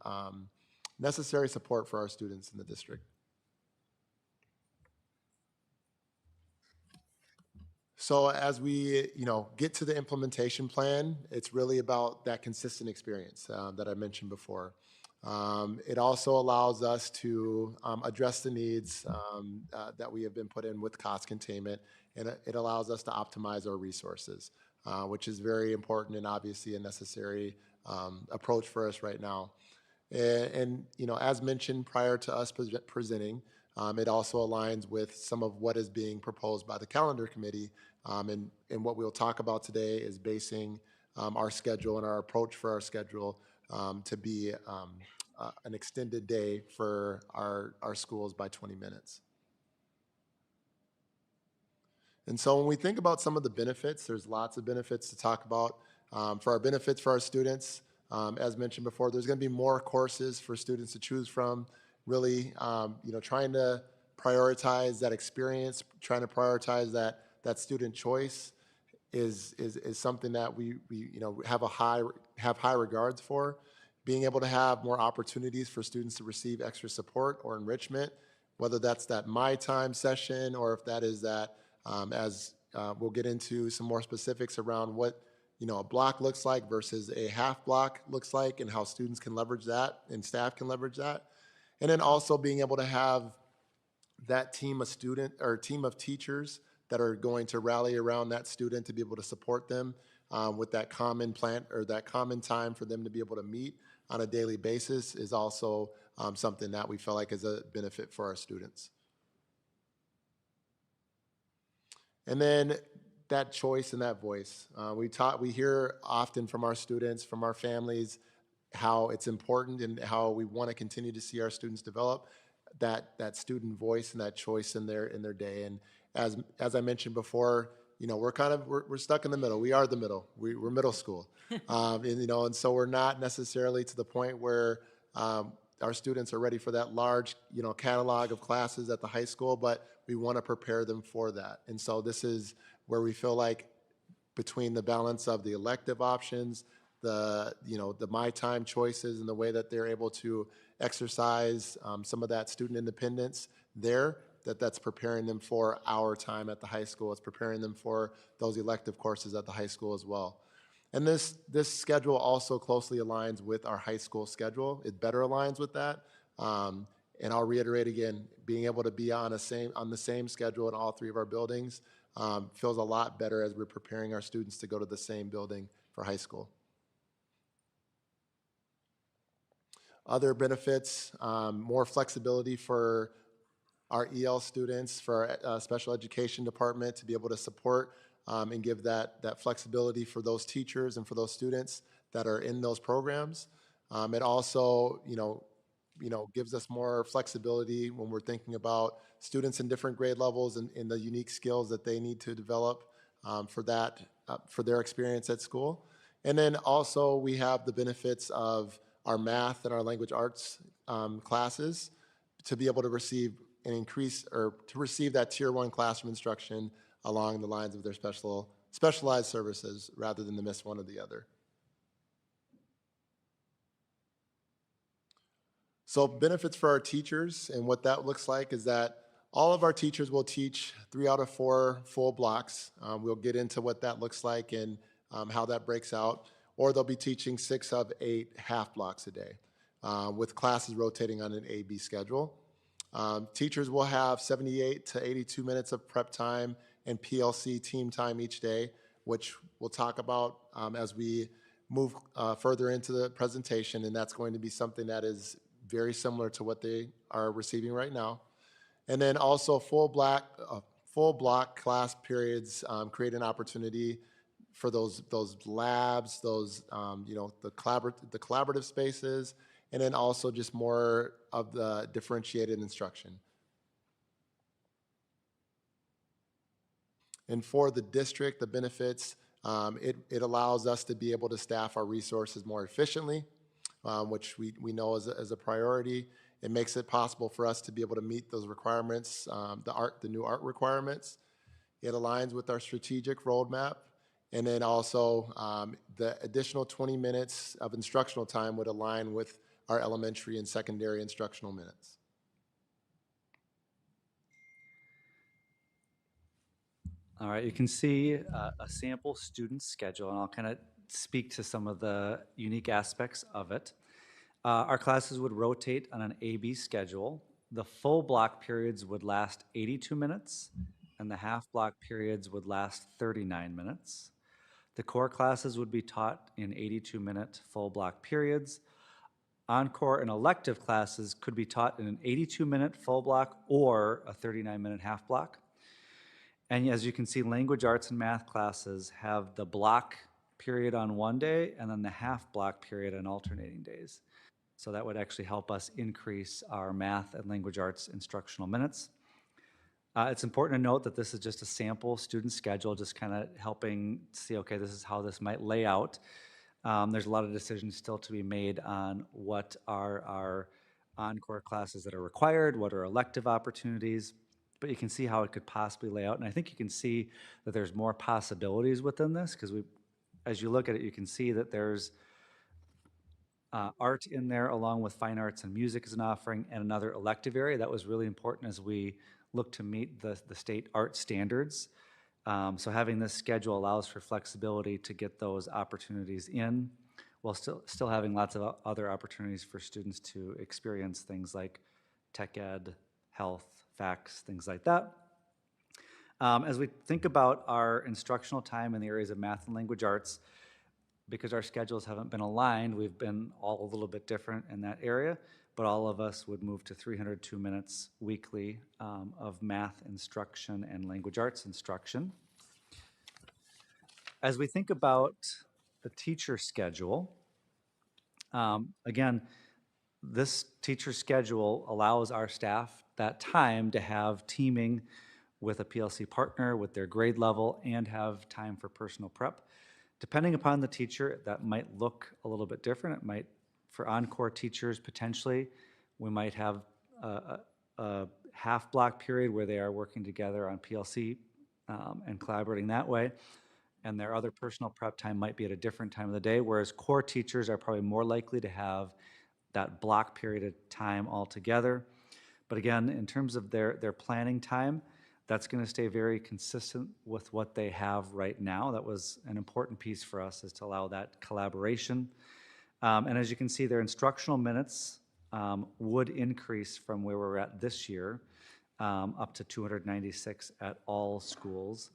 support for our students in the district. So as we, get to the implementation plan, it's really about that consistent experience that I mentioned before. It also allows us to address the needs that we have been put in with cost containment, and it allows us to optimize our resources, which is very important and obviously a necessary approach for us right now. And as mentioned prior to us presenting, it also aligns with some of what is being proposed by the calendar committee. And what we'll talk about today is basing our schedule and our approach for our schedule to be an extended day for our schools by 20 minutes. And so when we think about some of the benefits, there's lots of benefits to talk about. For our benefits for our students, as mentioned before, there's going to be more courses for students to choose from. Really, trying to prioritize that experience, trying to prioritize that student choice is something that we have high regards for. Being able to have more opportunities for students to receive extra support or enrichment, whether that's that My Time session or if that is that, we'll get into some more specifics around what a block looks like versus a half block looks like, and how students can leverage that and staff can leverage that. And then also being able to have that team of teachers that are going to rally around that student to be able to support them with that common plan or that common time for them to be able to meet on a daily basis is also something that we feel like is a benefit for our students. And then that choice and that voice. We hear often from our students, from our families, how it's important and how we want to continue to see our students develop that student voice and that choice in their day. And as I mentioned before, we're stuck in the middle. We are the middle. We're middle school, and so we're not necessarily to the point where our students are ready for that large, catalog of classes at the high school, but we want to prepare them for that. And so this is where we feel like between the balance of the elective options, the My Time choices, and the way that they're able to exercise some of that student independence there, that's preparing them for our time at the high school. It's preparing them for those elective courses at the high school as well. And this schedule also closely aligns with our high school schedule. It better aligns with that. And I'll reiterate again, being able to be on the same schedule in all 3 of our buildings feels a lot better as we're preparing our students to go to the same building for high school. Other benefits, more flexibility for our EL students, for our special education department to be able to support and give that flexibility for those teachers and for those students that are in those programs. It also, gives us more flexibility when we're thinking about students in different grade levels and the unique skills that they need to develop for their experience at school. And then also we have the benefits of our math and our language arts classes to be able to receive that Tier 1 classroom instruction along the lines of their specialized services rather than to miss one or the other. So benefits for our teachers, and what that looks like is that all of our teachers will teach 3 out of 4 full blocks. We'll get into what that looks like and how that breaks out. Or they'll be teaching 6 of 8 half blocks a day with classes rotating on an A-B schedule. Teachers will have 78 to 82 minutes of prep time and PLC team time each day, which we'll talk about as we move further into the presentation, and that's going to be something that is very similar to what they are receiving right now. And then also full block class periods create an opportunity for those labs, those the collaborative spaces, and then also just more of the differentiated instruction. And for the district, the benefits, it allows us to be able to staff our resources more efficiently, which we know is a priority. It makes it possible for us to be able to meet those requirements, the new art requirements. It aligns with our strategic roadmap. And then also the additional 20 minutes of instructional time would align with our elementary and secondary instructional minutes. All right, you can see a sample student schedule, and I'll kind of speak to some of the unique aspects of it. Our classes would rotate on an A-B schedule. The full block periods would last 82 minutes, and the half block periods would last 39 minutes. The core classes would be taught in 82-minute full block periods. Encore and elective classes could be taught in an 82-minute full block or a 39-minute half block. And as you can see, language arts and math classes have the block period on one day and then the half block period on alternating days. So that would actually help us increase our math and language arts instructional minutes. It's important to note that this is just a sample student schedule, just kind of helping see, okay, this is how this might lay out. There's a lot of decisions still to be made on what are our encore classes that are required, what are elective opportunities, but you can see how it could possibly lay out. And I think you can see that there's more possibilities within this, because as you look at it, you can see that there's art in there along with fine arts and music as an offering and another elective area. That was really important as we look to meet the state art standards. So having this schedule allows for flexibility to get those opportunities in, while still having lots of other opportunities for students to experience things like tech ed, health, facts, things like that. As we think about our instructional time in the areas of math and language arts, because our schedules haven't been aligned, we've been all a little bit different in that area, but all of us would move to 302 minutes weekly of math instruction and language arts instruction. As we think about the teacher schedule, again, this teacher schedule allows our staff that time to have teaming with a PLC partner with their grade level and have time for personal prep. Depending upon the teacher, that might look a little bit different. It might, for encore teachers, potentially, we might have a half block period where they are working together on PLC and collaborating that way. And their other personal prep time might be at a different time of the day, whereas core teachers are probably more likely to have that block period of time all together. But again, in terms of their planning time, that's going to stay very consistent with what they have right now. That was an important piece for us, is to allow that collaboration. And as you can see, their instructional minutes would increase from where we're at this year up to 296 at all schools,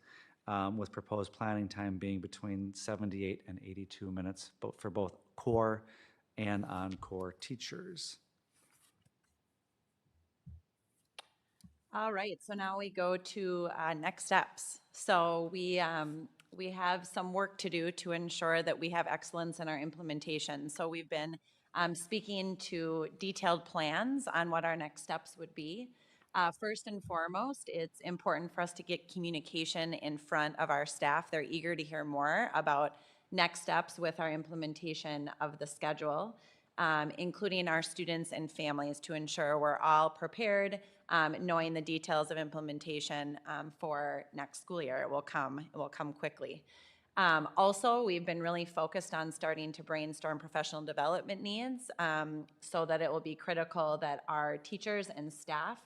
with proposed planning time being between 78 and 82 minutes for both core and encore teachers. All right, so now we go to next steps. So we have some work to do to ensure that we have excellence in our implementation. So we've been speaking to detailed plans on what our next steps would be. First and foremost, it's important for us to get communication in front of our staff. They're eager to hear more about next steps with our implementation of the schedule, including our students and families, to ensure we're all prepared, knowing the details of implementation for next school year. It will come quickly. Also, we've been really focused on starting to brainstorm professional development needs, so that it will be critical that our teachers and staff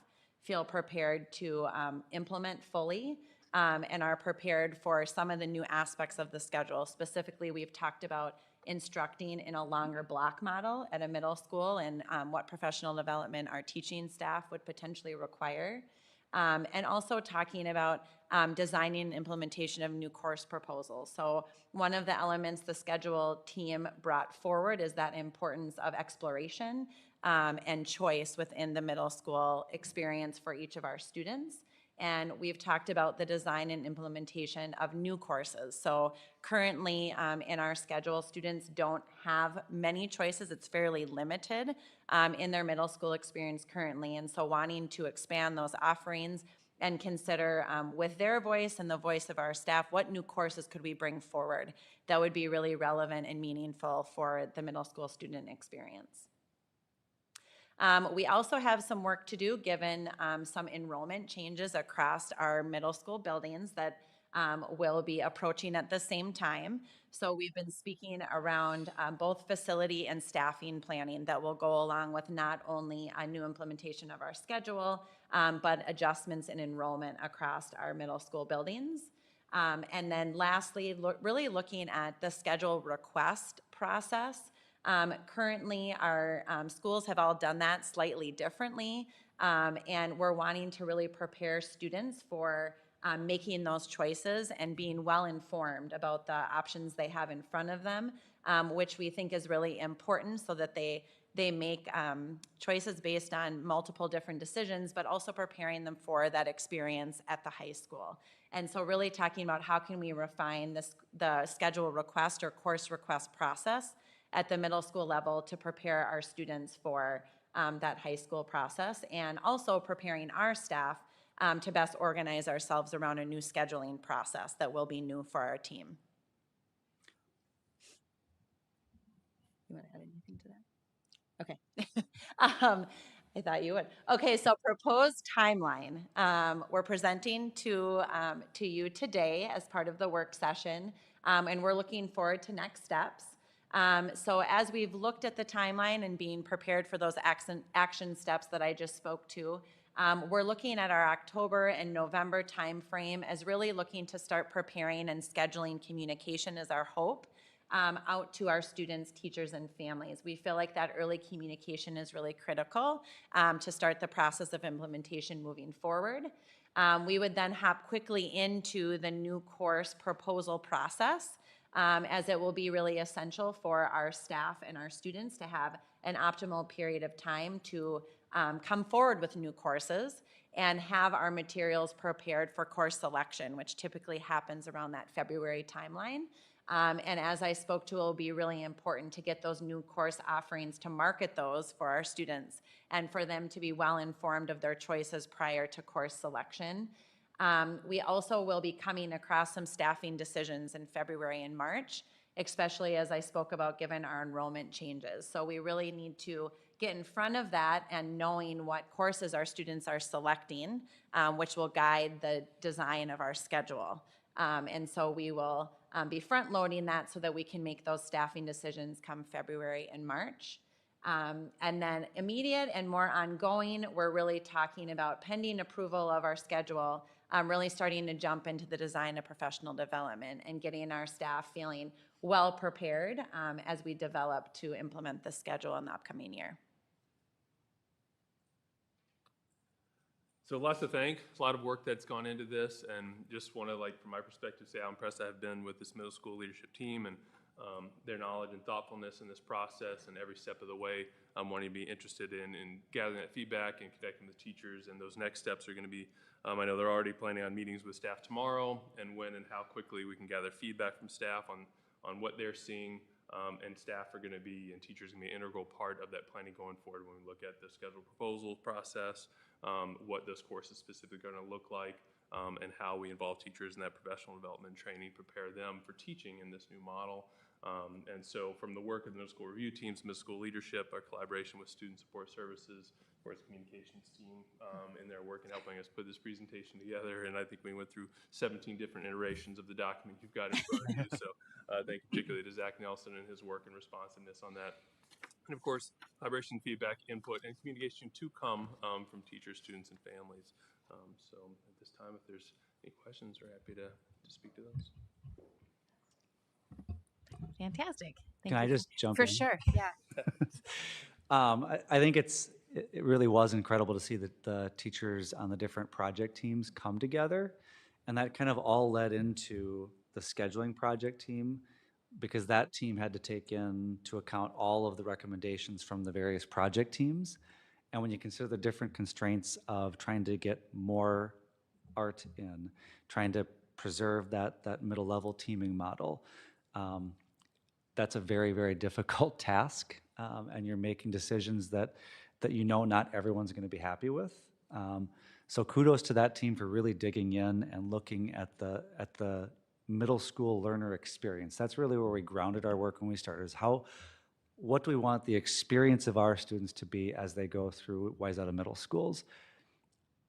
feel prepared to implement fully and are prepared for some of the new aspects of the schedule. Specifically, we've talked about instructing in a longer block model at a middle school and what professional development our teaching staff would potentially require. And also talking about designing and implementation of new course proposals. So one of the elements the schedule team brought forward is that importance of exploration and choice within the middle school experience for each of our students. And we've talked about the design and implementation of new courses. So currently in our schedule, students don't have many choices. It's fairly limited in their middle school experience currently. And so wanting to expand those offerings and consider with their voice and the voice of our staff, what new courses could we bring forward that would be really relevant and meaningful for the middle school student experience. We also have some work to do given some enrollment changes across our middle school buildings that will be approaching at the same time. So we've been speaking around both facility and staffing planning that will go along with not only a new implementation of our schedule, but adjustments in enrollment across our middle school buildings. And then lastly, really looking at the schedule request process. Currently, our schools have all done that slightly differently, and we're wanting to really prepare students for making those choices and being well informed about the options they have in front of them, which we think is really important so that they make choices based on multiple different decisions, but also preparing them for that experience at the high school. And so really talking about how can we refine the schedule request or course request process at the middle school level to prepare our students for that high school process, and also preparing our staff to best organize ourselves around a new scheduling process that will be new for our team. You want to add anything to that? Okay. I thought you would. Okay, so proposed timeline. We're presenting to you today as part of the work session, and we're looking forward to next steps. So as we've looked at the timeline and being prepared for those action steps that I just spoke to, we're looking at our October and November timeframe as really looking to start preparing and scheduling communication as our hope out to our students, teachers, and families. We feel like that early communication is really critical to start the process of implementation moving forward. We would then hop quickly into the new course proposal process, as it will be really essential for our staff and our students to have an optimal period of time to come forward with new courses and have our materials prepared for course selection, which typically happens around that February timeline. And as I spoke to, it will be really important to get those new course offerings to market those for our students and for them to be well informed of their choices prior to course selection. We also will be coming across some staffing decisions in February and March, especially as I spoke about given our enrollment changes. So we really need to get in front of that and knowing what courses our students are selecting, which will guide the design of our schedule. And so we will be front loading that so that we can make those staffing decisions come February and March. And then immediate and more ongoing, we're really talking about pending approval of our schedule, really starting to jump into the design of professional development and getting our staff feeling well prepared as we develop to implement the schedule in the upcoming year. So lots to thank, a lot of work that's gone into this, and just want to, from my perspective, say how impressed I've been with this middle school leadership team and their knowledge and thoughtfulness in this process, and every step of the way I'm wanting to be interested in gathering that feedback and connecting with teachers, and those next steps are going to be, I know they're already planning on meetings with staff tomorrow, and when and how quickly we can gather feedback from staff on what they're seeing, and staff are going to be, and teachers are going to be an integral part of that planning going forward when we look at the schedule proposal process, what those courses specifically are going to look like, and how we involve teachers in that professional development training, prepare them for teaching in this new model. And so from the work of the middle school review teams, middle school leadership, our collaboration with student support services, of course, communications team in their work and helping us put this presentation together. And I think we went through 17 different iterations of the document you've got in front of you. So thank you particularly to Zach Nelson and his work and responsiveness on that. And of course, collaboration, feedback, input, and communication to come from teachers, students, and families. So at this time, if there's any questions, we're happy to speak to those. Fantastic. Thank Can I you just jump for in? sure. Yeah. I think it really was incredible to see the teachers on the different project teams come together. And that kind of all led into the scheduling project team, because that team had to take into account all of the recommendations from the various project teams. And when you consider the different constraints of trying to get more art in, trying to preserve that middle level teaming model, that's a very, very difficult task, and you're making decisions that you know not everyone's going to be happy with. So kudos to that team for really digging in and looking at the middle school learner experience. That's really where we grounded our work when we started, is what do we want the experience of our students to be as they go through Wayzata Middle Schools?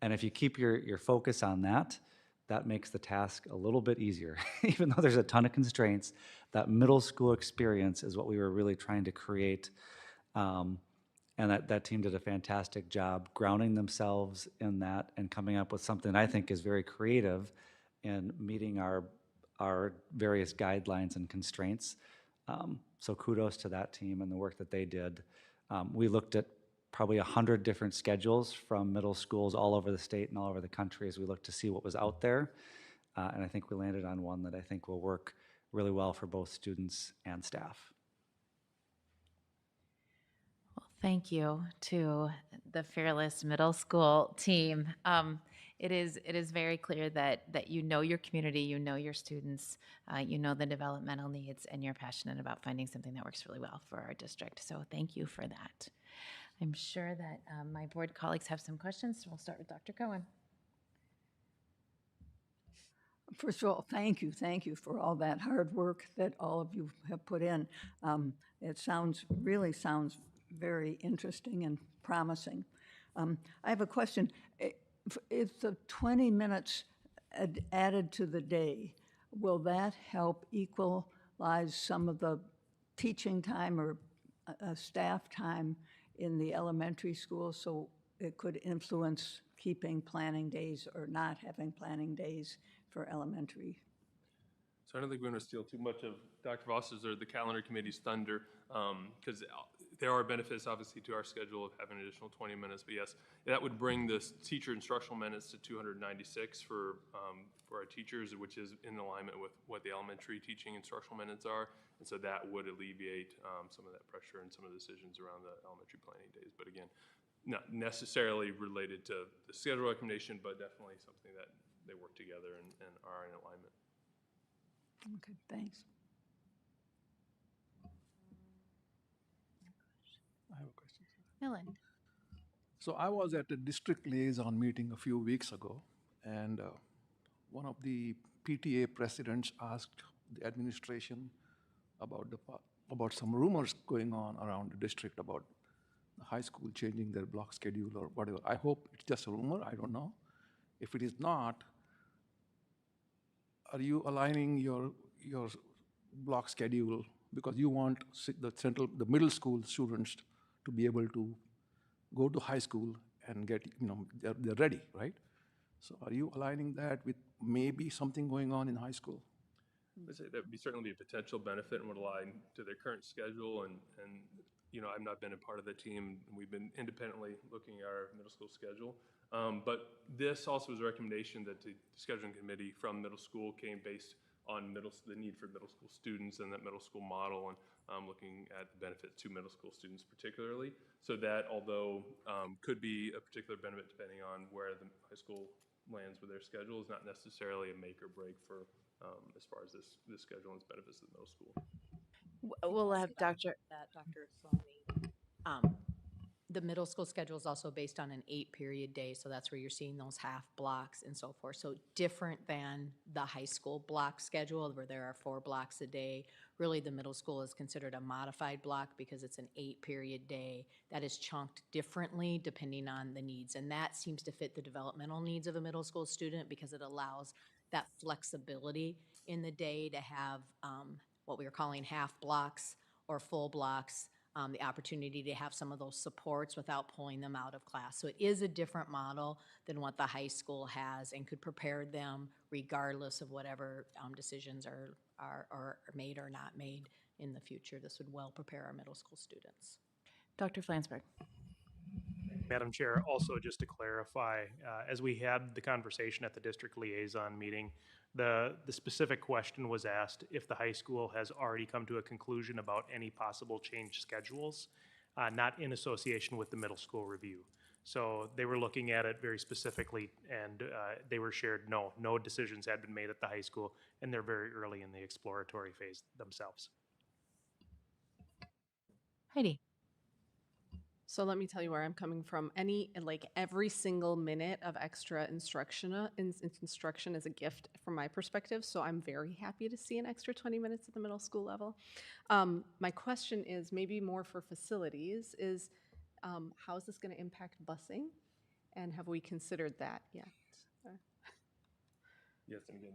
And if you keep your focus on that, that makes the task a little bit easier. Even though there's a ton of constraints, that middle school experience is what we were really trying to create. And that team did a fantastic job grounding themselves in that and coming up with something I think is very creative in meeting our various guidelines and constraints. So kudos to that team and the work that they did. We looked at probably 100 different schedules from middle schools all over the state and all over the country as we looked to see what was out there. And I think we landed on one that I think will work really well for both students and staff. Well, thank you to the Fearless Middle School team. It is very clear that you know your community, you know your students, you know the developmental needs, and you're passionate about finding something that works really well for our district. So thank you for that. I'm sure that my board colleagues have some questions, so we'll start with Dr. Cohen. First of all, thank you for all that hard work that all of you have put in. It really sounds very interesting and promising. I have a question. If the 20 minutes added to the day, will that help equalize some of the teaching time or staff time in the elementary school, so it could influence keeping planning days or not having planning days for elementary? So I don't think we're going to steal too much of Dr. Voss's or the calendar committee's thunder, because there are benefits, obviously, to our schedule of having an additional 20 minutes. But yes, that would bring the teacher instructional minutes to 296 for our teachers, which is in alignment with what the elementary teaching instructional minutes are. And so that would alleviate some of that pressure and some of the decisions around the elementary planning days. But again, not necessarily related to the schedule recommendation, but definitely something that they work together and are in alignment. Okay, thanks. I have a question. Millen. So I was at a district liaison meeting a few weeks ago, and one of the PTA presidents asked the administration about some rumors going on around the district about the high school changing their block schedule or whatever. I hope it's just a rumor, I don't know. If it is not, are you aligning your block schedule because you want the middle school students to be able to go to high school and get, they're ready, right? So are you aligning that with maybe something going on in high school? I'd say that would certainly be a potential benefit and would align to their current schedule. And I've not been a part of the team. We've been independently looking at our middle school schedule. But this also was a recommendation that the scheduling committee from middle school came based on the need for middle school students and that middle school model, and looking at the benefits to middle school students particularly. So that, although could be a particular benefit depending on where the high school lands with their schedule, is not necessarily a make or break for as far as this schedule and its benefits to the middle school. We'll have Dr. Saloni. The middle school schedule is also based on an 8-period day, so that's where you're seeing those half blocks and so forth. So different than the high school block schedule where there are 4 blocks a day. Really, the middle school is considered a modified block because it's an 8-period day that is chunked differently depending on the needs. And that seems to fit the developmental needs of a middle school student because it allows that flexibility in the day to have what we are calling half blocks or full blocks the opportunity to have some of those supports without pulling them out of class. So it is a different model than what the high school has and could prepare them regardless of whatever decisions are made or not made in the future. This would well prepare our middle school students. Dr. Flansburgh. Madam Chair, also just to clarify, as we had the conversation at the district liaison meeting, the specific question was asked if the high school has already come to a conclusion about any possible change schedules, not in association with the middle school review. So they were looking at it very specifically, and they were shared, no decisions had been made at the high school, and they're very early in the exploratory phase themselves. Heidi. So let me tell you where I'm coming from. Every single minute of extra instruction is a gift from my perspective. So I'm very happy to see an extra 20 minutes at the middle school level. My question is maybe more for facilities is how is this going to impact busing? And have we considered that yet? Yes, and again,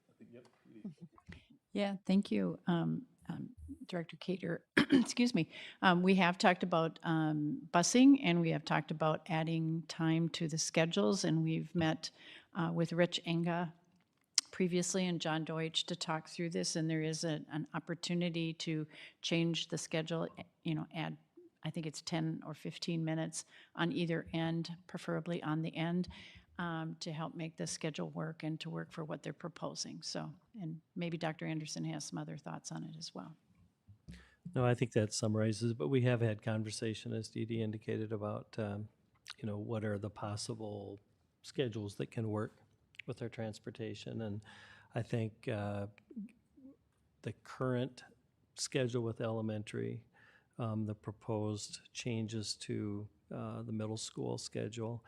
I think, yep. Yeah, thank you, Director Cater. Excuse me. We have talked about busing, and we have talked about adding time to the schedules, and we've met with Rich Enga previously and John Deutsch to talk through this, and there is an opportunity to change the schedule, add, I think it's 10 or 15 minutes on either end, preferably on the end, to help make the schedule work and to work for what they're proposing. So, and maybe Dr. Anderson has some other thoughts on it as well. No, I think that summarizes, but we have had conversation, as Dee Dee indicated, about, what are the possible schedules that can work with our transportation. And I think the current schedule with elementary, the proposed changes to the middle school schedule,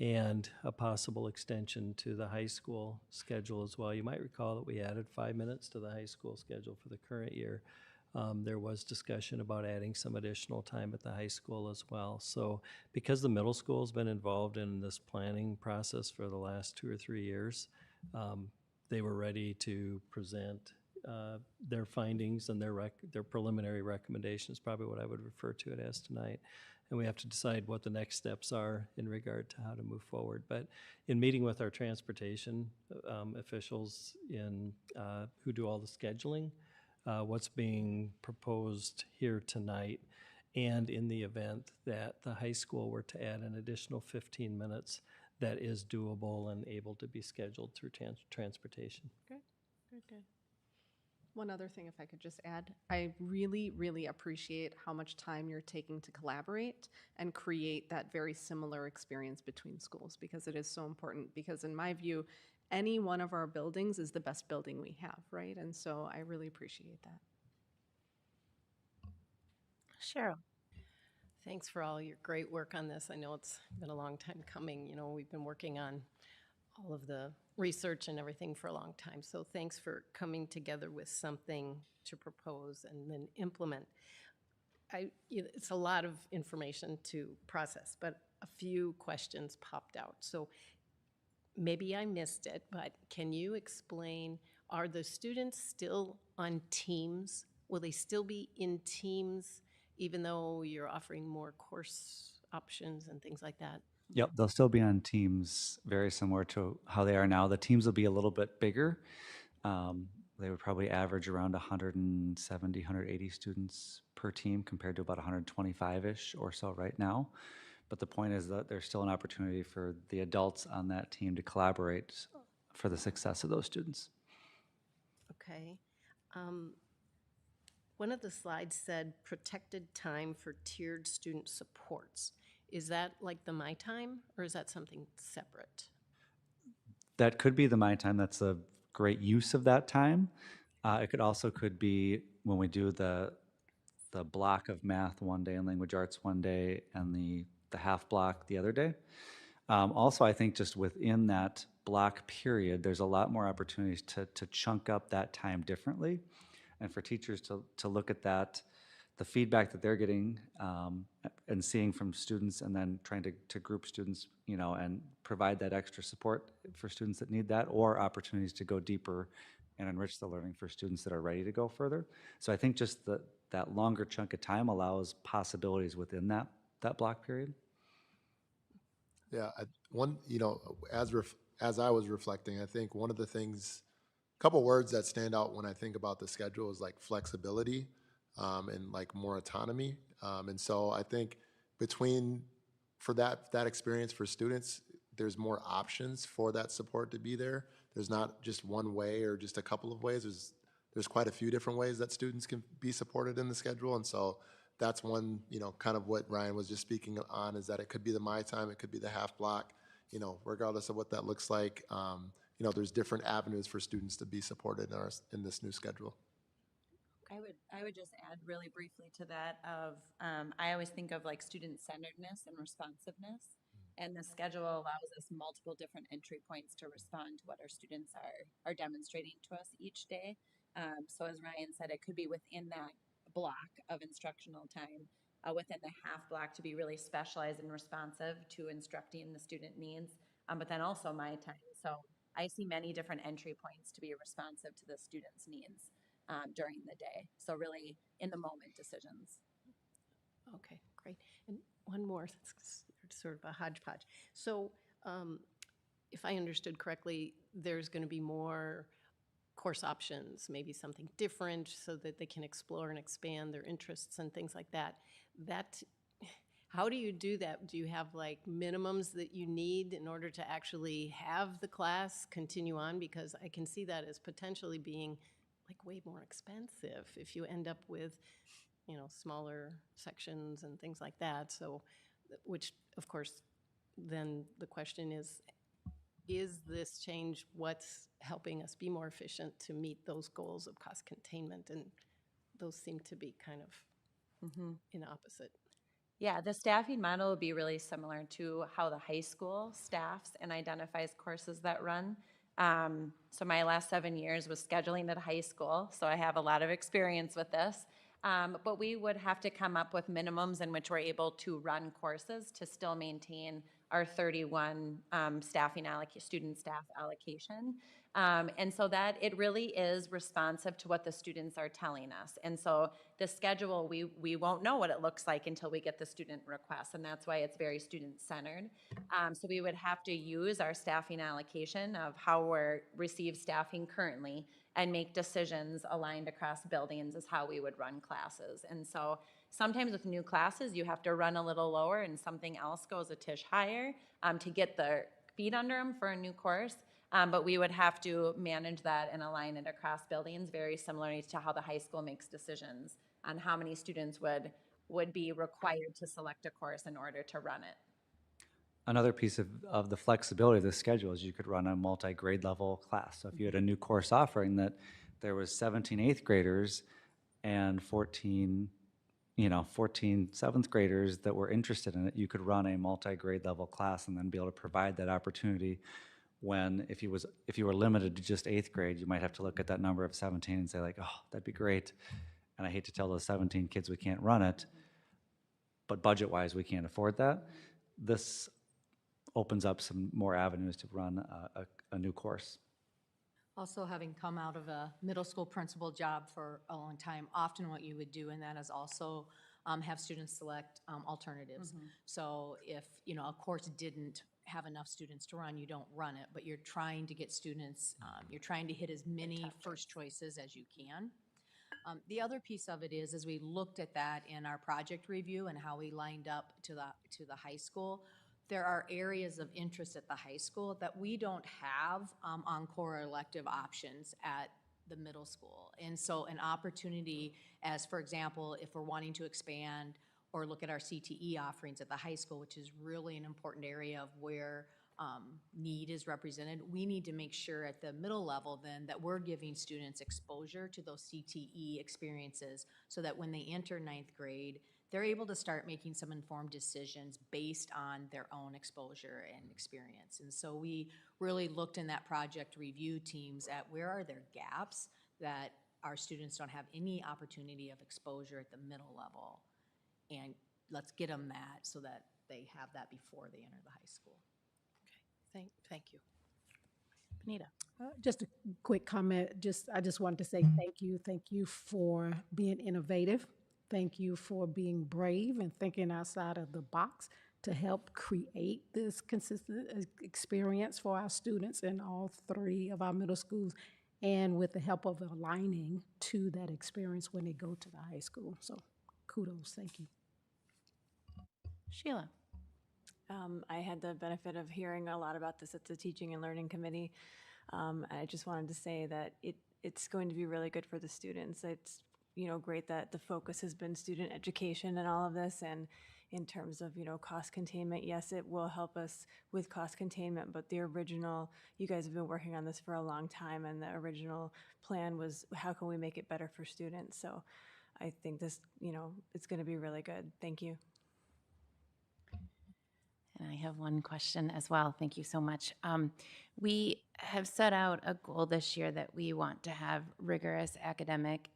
and a possible extension to the high school schedule as well. You might recall that we added 5 minutes to the high school schedule for the current year. There was discussion about adding some additional time at the high school as well. So because the middle school has been involved in this planning process for the last 2 or 3 years, they were ready to present their findings and their preliminary recommendations, probably what I would refer to it as tonight. And we have to decide what the next steps are in regard to how to move forward. But in meeting with our transportation officials who do all the scheduling, what's being proposed here tonight, and in the event that the high school were to add an additional 15 minutes, that is doable and able to be scheduled through transportation. Good. One other thing, if I could just add, I really, really appreciate how much time you're taking to collaborate and create that very similar experience between schools, because it is so important. Because in my view, any one of our buildings is the best building we have, right? And so I really appreciate that. Cheryl. Thanks for all your great work on this. I know it's been a long time coming. We've been working on all of the research and everything for a long time. So thanks for coming together with something to propose and then implement. It's a lot of information to process, but a few questions popped out. So maybe I missed it, but can you explain, are the students still on teams? Will they still be in teams even though you're offering more course options and things like that? Yep, they'll still be on teams very similar to how they are now. The teams will be a little bit bigger. They would probably average around 170, 180 students per team compared to about 125-ish or so right now. But the point is that there's still an opportunity for the adults on that team to collaborate for the success of those students. Okay. One of the slides said protected time for tiered student supports. Is that like the My Time, or is that something separate? That could be the My Time. That's a great use of that time. It could be when we do the block of math one day and language arts one day and the half block the other day. Also, I think just within that block period, there's a lot more opportunities to chunk up that time differently, and for teachers to look at that, the feedback that they're getting and seeing from students, and then trying to group students, and provide that extra support for students that need that, or opportunities to go deeper and enrich the learning for students that are ready to go further. So I think just that longer chunk of time allows possibilities within that block period. Yeah, as I was reflecting, I think one of the things, a couple words that stand out when I think about the schedule is like flexibility and like more autonomy. And so I think for that experience for students, there's more options for that support to be there. There's not just one way or just a couple of ways. There's quite a few different ways that students can be supported in the schedule. And so that's one, kind of what Ryan was just speaking on, is that it could be the My Time, it could be the half block, regardless of what that looks like. There's different avenues for students to be supported in this new schedule. I would just add really briefly to that I always think of like student-centeredness and responsiveness. And the schedule allows us multiple different entry points to respond to what our students are demonstrating to us each day. So as Ryan said, it could be within that block of instructional time, within the half block, to be really specialized and responsive to instructing the student needs, but then also My Time. So I see many different entry points to be responsive to the student's needs during the day. So really in the moment decisions. Okay, great. And one more, it's sort of a hodgepodge. So if I understood correctly, there's going to be more course options, maybe something different so that they can explore and expand their interests and things like that. How do you do that? Do you have like minimums that you need in order to actually have the class continue on? Because I can see that as potentially being like way more expensive if you end up with, smaller sections and things like that. So, which of course, then the question is this change what's helping us be more efficient to meet those goals of cost containment? And those seem to be kind of in opposite. Yeah, the staffing model would be really similar to how the high school staffs and identifies courses that run. So my last 7 years was scheduling at high school, so I have a lot of experience with this. But we would have to come up with minimums in which we're able to run courses to still maintain our 31 student staff allocation. And so that it really is responsive to what the students are telling us. And so the schedule, we won't know what it looks like until we get the student requests, and that's why it's very student-centered. So we would have to use our staffing allocation of how we're receive staffing currently and make decisions aligned across buildings as how we would run classes. And so sometimes with new classes, you have to run a little lower and something else goes a tish higher to get the feet under them for a new course. But we would have to manage that and align it across buildings very similarly to how the high school makes decisions on how many students would be required to select a course in order to run it. Another piece of the flexibility of the schedule is you could run a multi-grade level class. So if you had a new course offering that there was 17 eighth graders and 14 seventh graders that were interested in it, you could run a multi-grade level class and then be able to provide that opportunity. When if you were limited to just eighth grade, you might have to look at that number of 17 and say like, oh, that'd be great. And I hate to tell those 17 kids we can't run it, but budget-wise, we can't afford that. This opens up some more avenues to run a new course. Also, having come out of a middle school principal job for a long time, often what you would do in that is also have students select alternatives. So if a course didn't have enough students to run, you don't run it, but you're trying to get students, you're trying to hit as many first choices as you can. The other piece of it is, as we looked at that in our project review and how we lined up to the high school, there are areas of interest at the high school that we don't have encore elective options at the middle school. And so an opportunity as, for example, if we're wanting to expand or look at our CTE offerings at the high school, which is really an important area of where need is represented, we need to make sure at the middle level then that we're giving students exposure to those CTE experiences so that when they enter ninth grade, they're able to start making some informed decisions based on their own exposure and experience. And so we really looked in that project review teams at where are there gaps that our students don't have any opportunity of exposure at the middle level. And let's get them that so that they have that before they enter the high school. Okay, thank you. Benita. Just a quick comment. I just wanted to say thank you for being innovative thank you for being brave and thinking outside of the box to help create this consistent experience for our students in all 3 of our middle schools, and with the help of aligning to that experience when they go to the high school. So kudos, thank you. Sheila. I had the benefit of hearing a lot about this at the Teaching and Learning Committee. I just wanted to say that it's going to be really good for the students. It's, great that the focus has been student education and all of this, and in terms of, cost containment, yes, it will help us with cost containment, but the original, you guys have been working on this for a long time, and the original plan was how can we make it better for students? So I think this, it's going to be really good. Thank you. And I have one question as well. Thank you so much. We have set out a goal this year that we want to have rigorous academic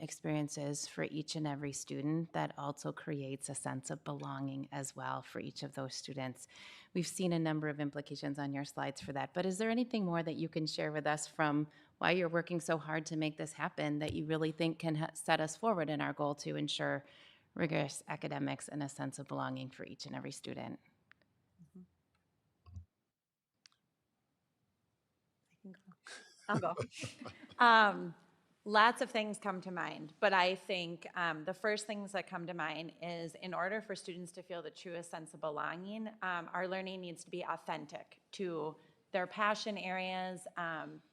experiences for each and every student that also creates a sense of belonging as well for each of those students. We've seen a number of implications on your slides for that, but is there anything more that you can share with us from why you're working so hard to make this happen that you really think can set us forward in our goal to ensure rigorous academics and a sense of belonging for each and every student? I'll go. Lots of things come to mind, but I think the first things that come to mind is in order for students to feel the truest sense of belonging, our learning needs to be authentic to their passion areas,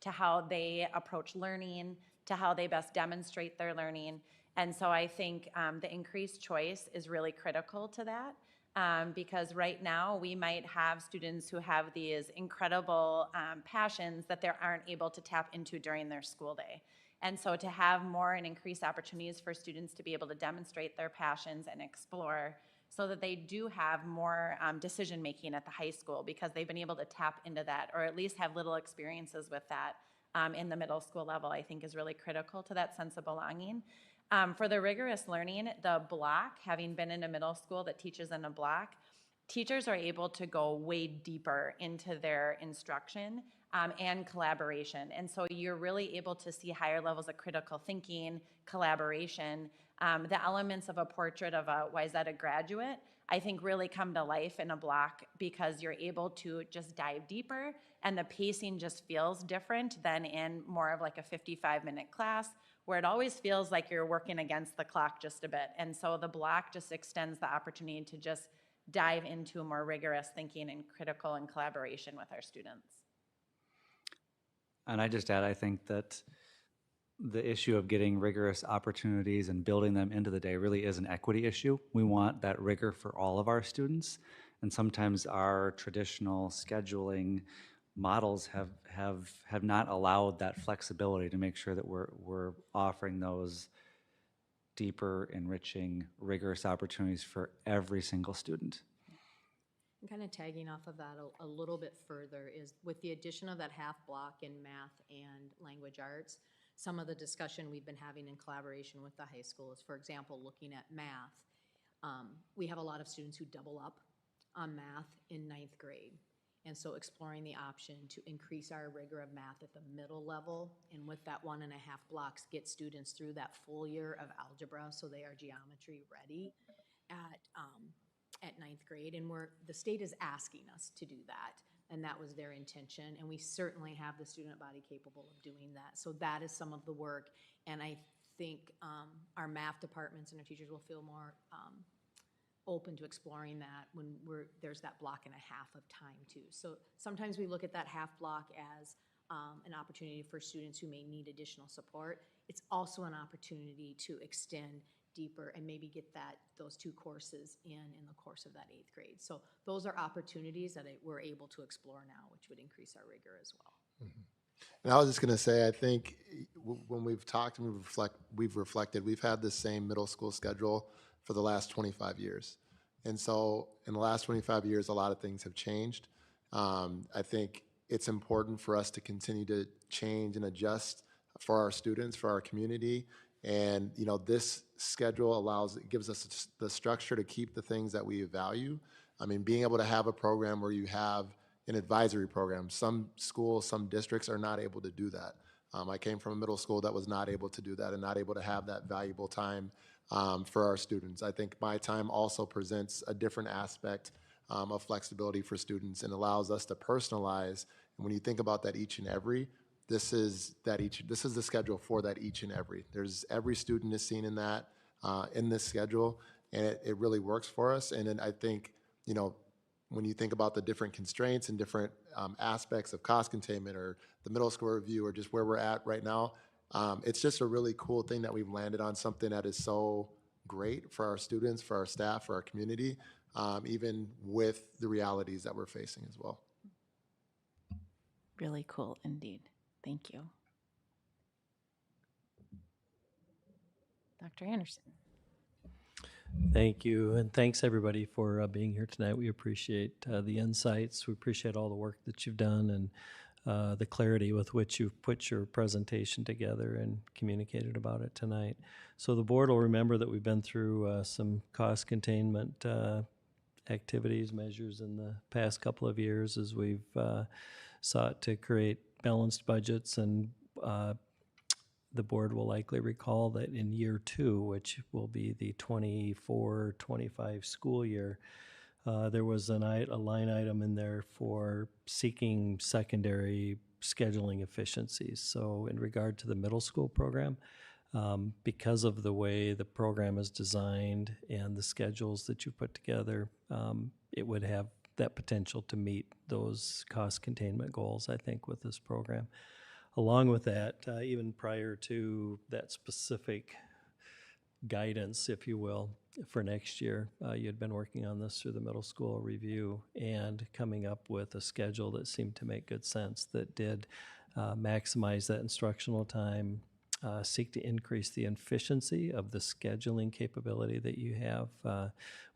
to how they approach learning, to how they best demonstrate their learning. And so I think the increased choice is really critical to that. Because right now we might have students who have these incredible passions that they aren't able to tap into during their school day. And so to have more and increased opportunities for students to be able to demonstrate their passions and explore so that they do have more decision making at the high school because they've been able to tap into that or at least have little experiences with that in the middle school level, I think is really critical to that sense of belonging. For the rigorous learning, the block, having been in a middle school that teaches in a block, teachers are able to go way deeper into their instruction and collaboration. And so you're really able to see higher levels of critical thinking, collaboration. The elements of a portrait of a Wayzata graduate, I think really come to life in a block because you're able to just dive deeper and the pacing just feels different than in more of like a 55-minute class where it always feels like you're working against the clock just a bit. And so the block just extends the opportunity to just dive into more rigorous thinking and critical and collaboration with our students. And I just add, I think that the issue of getting rigorous opportunities and building them into the day really is an equity issue. We want that rigor for all of our students. And sometimes our traditional scheduling models have not allowed that flexibility to make sure that we're offering those deeper, enriching, rigorous opportunities for every single student. And kind of tagging off of that a little bit further is with the addition of that half block in math and language arts, some of the discussion we've been having in collaboration with the high school is, for example, looking at math. We have a lot of students who double up on math in 9th grade. And so exploring the option to increase our rigor of math at the middle level, and with that 1.5 blocks, get students through that full year of algebra so they are geometry ready at 9th grade. And the state is asking us to do that, and that was their intention. And we certainly have the student body capable of doing that. So that is some of the work, and I think our math departments and our teachers will feel more open to exploring that when there's that block and a half of time too. So sometimes we look at that half block as an opportunity for students who may need additional support. It's also an opportunity to extend deeper and maybe get those 2 courses in the course of that 8th grade. So those are opportunities that we're able to explore now, which would increase our rigor as well. Mm-hmm. And I was just going to say, I think when we've talked and we've reflected, we've had the same middle school schedule for the last 25 years. And so in the last 25 years, a lot of things have changed. I think it's important for us to continue to change and adjust for our students, for our community. And, this schedule gives us the structure to keep the things that we value. I mean, being able to have a program where you have an advisory program. Some schools, some districts are not able to do that. I came from a middle school that was not able to do that and not able to have that valuable time for our students. I think My Time also presents a different aspect of flexibility for students and allows us to personalize. And when you think about that each and every, this is the schedule for that each and every. There's every student is seen in that in this schedule, and it really works for us. And then I think, you know, when you think about the different constraints and different aspects of cost containment or the middle school review or just where we're at right now, it's just a really cool thing that we've landed on something that is so great for our students, for our staff, for our community, even with the realities that we're facing as well. Really cool indeed. Thank you. Dr. Anderson. Thank you, and thanks everybody for being here tonight. We appreciate the insights. We appreciate all the work that you've done and the clarity with which you've put your presentation together and communicated about it tonight. So the board will remember that we've been through some cost containment activities, measures in the past couple of years as we've sought to create balanced budgets, and the board will likely recall that in year 2, which will be the 24-25 school year, there was a line item in there for seeking secondary scheduling efficiencies. So in regard to the middle school program, because of the way the program is designed and the schedules that you put together, it would have that potential to meet those cost containment goals, I think, with this program. Along with that, even prior to that specific guidance, if you will, for next year, you had been working on this through the middle school review and coming up with a schedule that seemed to make good sense, that did maximize that instructional time, seek to increase the efficiency of the scheduling capability that you have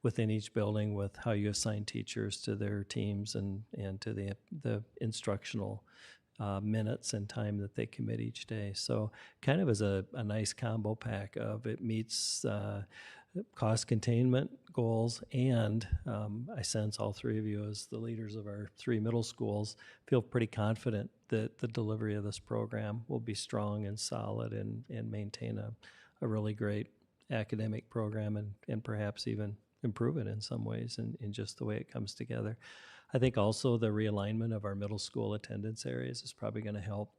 within each building with how you assign teachers to their teams and to the instructional minutes and time that they commit each day. So kind of as a nice combo pack of it meets cost containment goals, and I sense all three of you as the leaders of our 3 middle schools feel pretty confident that the delivery of this program will be strong and solid and maintain a really great academic program and perhaps even improve it in some ways in just the way it comes together. I think also the realignment of our middle school attendance areas is probably going to help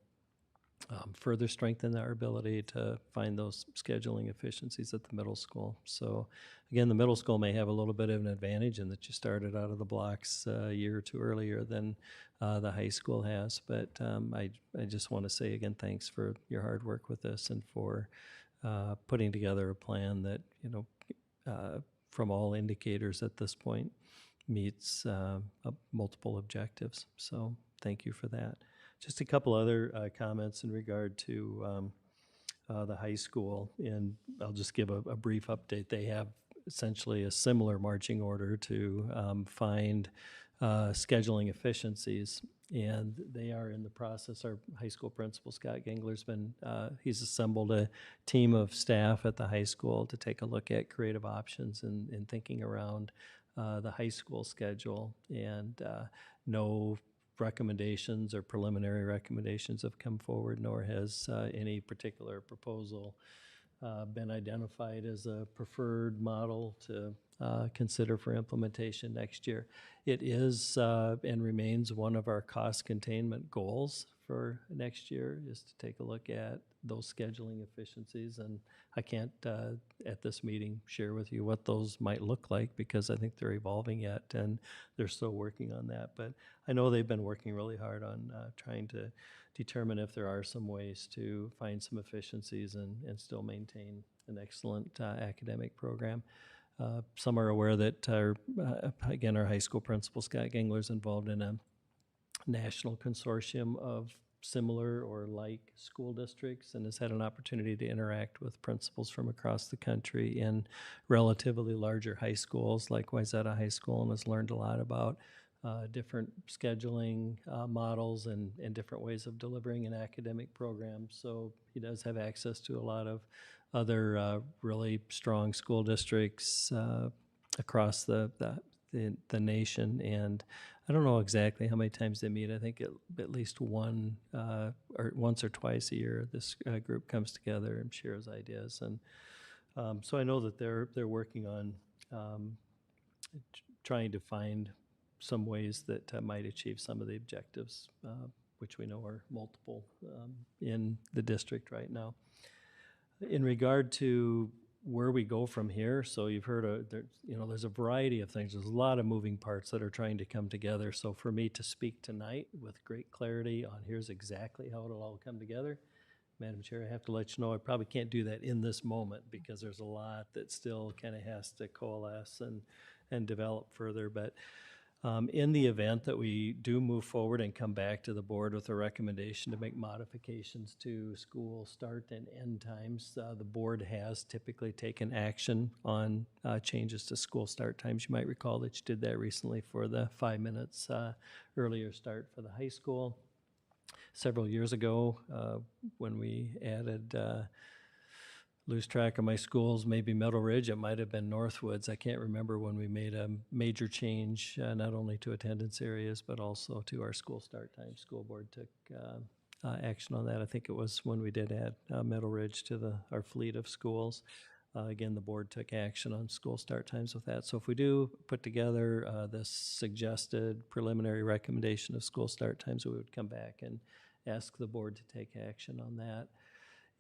further strengthen our ability to find those scheduling efficiencies at the middle school. So again, the middle school may have a little bit of an advantage in that you started out of the blocks a year or 2 earlier than the high school has. But I just want to say again, thanks for your hard work with this and for putting together a plan that, you know, from all indicators at this point, meets multiple objectives. So thank you for that. Just a couple other comments in regard to the high school, and I'll just give a brief update. They have essentially a similar marching order to find scheduling efficiencies, and they are in the process. Our high school principal, Scott Gengler's been, he's assembled a team of staff at the high school to take a look at creative options and thinking around the high school schedule, and no recommendations or preliminary recommendations have come forward, nor has any particular proposal been identified as a preferred model to consider for implementation next year. It is and remains one of our cost containment goals for next year, is to take a look at those scheduling efficiencies, and I can't at this meeting share with you what those might look like because I think they're evolving yet and they're still working on that. But I know they've been working really hard on trying to determine if there are some ways to find some efficiencies and still maintain an excellent academic program. Some are aware that again, our high school principal, Scott Gengler, is involved in a national consortium of similar or like school districts and has had an opportunity to interact with principals from across the country in relatively larger high schools like Wayzata High School, and has learned a lot about different scheduling models and different ways of delivering an academic program. So he does have access to a lot of other really strong school districts across the nation, and I don't know exactly how many times they meet. I think at least once or twice a year, this group comes together and shares ideas. And So I know that they're working on trying to find some ways that might achieve some of the objectives, which we know are multiple in the district right now. In regard to where we go from here, so you've heard, there's a variety of things. There's a lot of moving parts that are trying to come together. So for me to speak tonight with great clarity on here's exactly how it'll all come together, Madam Chair, I have to let you know I probably can't do that in this moment because there's a lot that still kind of has to coalesce and develop further. But in the event that we do move forward and come back to the board with a recommendation to make modifications to school start and end times, the board has typically taken action on changes to school start times. You might recall that you did that recently for the 5 minutes earlier start for the high school. Several years ago, when we added lose track of my schools, maybe Meadow Ridge, it might have been Northwoods. I can't remember when we made a major change, not only to attendance areas, but also to our school start time. School board took action on that. I think it was when we did add Meadow Ridge to our fleet of schools. Again, the board took action on school start times with that. So if we do put together this suggested preliminary recommendation of school start times, we would come back and ask the board to take action on that.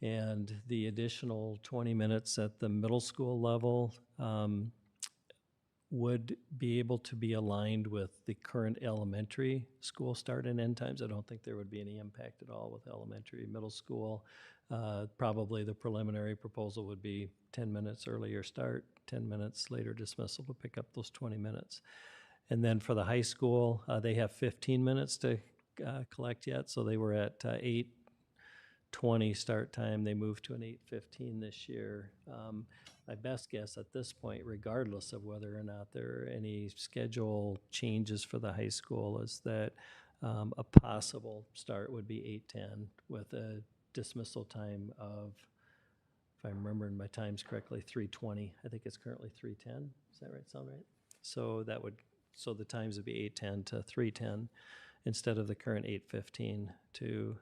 And the additional 20 minutes at the middle school level would be able to be aligned with the current elementary school start and end times. I don't think there would be any impact at all with elementary, middle school. Probably the preliminary proposal would be 10 minutes earlier start, 10 minutes later dismissal to pick up those 20 minutes. And then for the high school, they have 15 minutes to collect yet. So they were at 8:20 start time. They moved to an 8:15 this year. My best guess at this point, regardless of whether or not there are any schedule changes for the high school, is that a possible start would be 8:10 with a dismissal time of, if I'm remembering my times correctly, 3:20. I think it's currently 3:10. Is that right? Sound right? So the times would be 8:10 to 3:10 instead of the current 8:15 to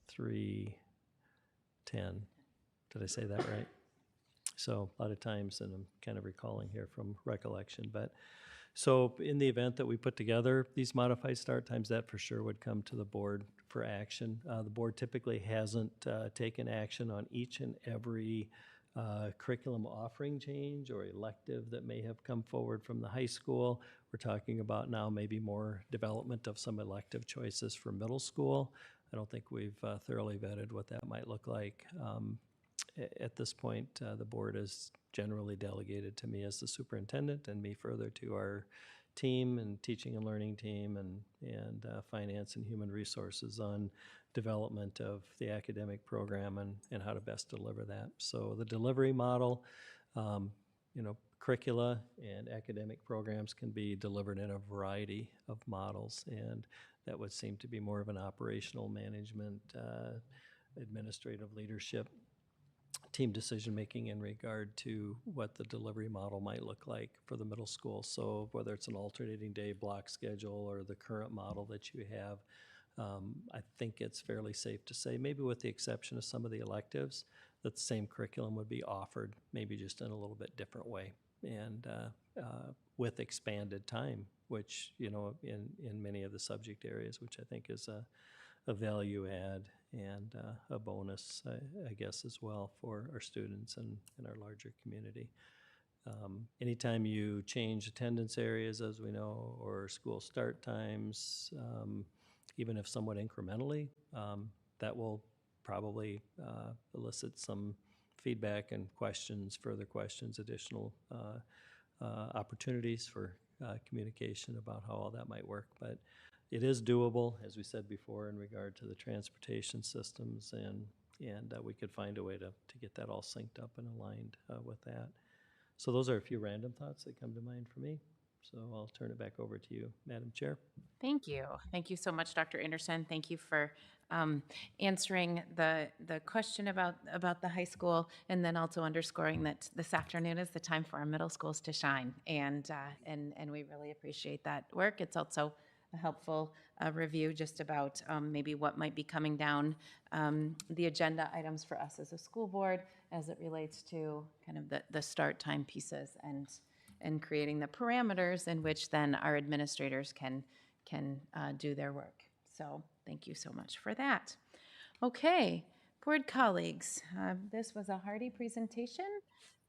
3:10. Did I say that right? So a lot of times, and I'm kind of recalling here from recollection, but so in the event that we put together these modified start times, that for sure would come to the board for action. The board typically hasn't taken action on each and every curriculum offering change or elective that may have come forward from the high school. We're talking about now maybe more development of some elective choices for middle school. I don't think we've thoroughly vetted what that might look like. At this point, the board is generally delegated to me as the superintendent and me further to our team and teaching and learning team and finance and human resources on development of the academic program and how to best deliver that. So the delivery model, curricula and academic programs can be delivered in a variety of models, and that would seem to be more of an operational management, administrative leadership, team decision-making in regard to what the delivery model might look like for the middle school. So whether it's an alternating day block schedule or the current model that you have, I think it's fairly safe to say, maybe with the exception of some of the electives, that the same curriculum would be offered, maybe just in a little bit different way, and with expanded time, which, in many of the subject areas, which I think is a value add and a bonus, I guess, as well for our students and our larger community. Anytime you change attendance areas, as we know, or school start times, even if somewhat incrementally, that will probably elicit some feedback and questions, further questions, additional opportunities for communication about how all that might work. But it is doable, as we said before, in regard to the transportation systems, and we could find a way to get that all synced up and aligned with that. So those are a few random thoughts that come to mind for me. So I'll turn it back over to you, Madam Chair. Thank you. Thank you so much, Dr. Anderson. Thank you for answering the question about the high school, and then also underscoring that this afternoon is the time for our middle schools to shine. And we really appreciate that work. It's also helpful review just about maybe what might be coming down the agenda items for us as a school board as it relates to kind of the start time pieces and creating the parameters in which then our administrators can do their work. So thank you so much for that. Okay, board colleagues, this was a hearty presentation.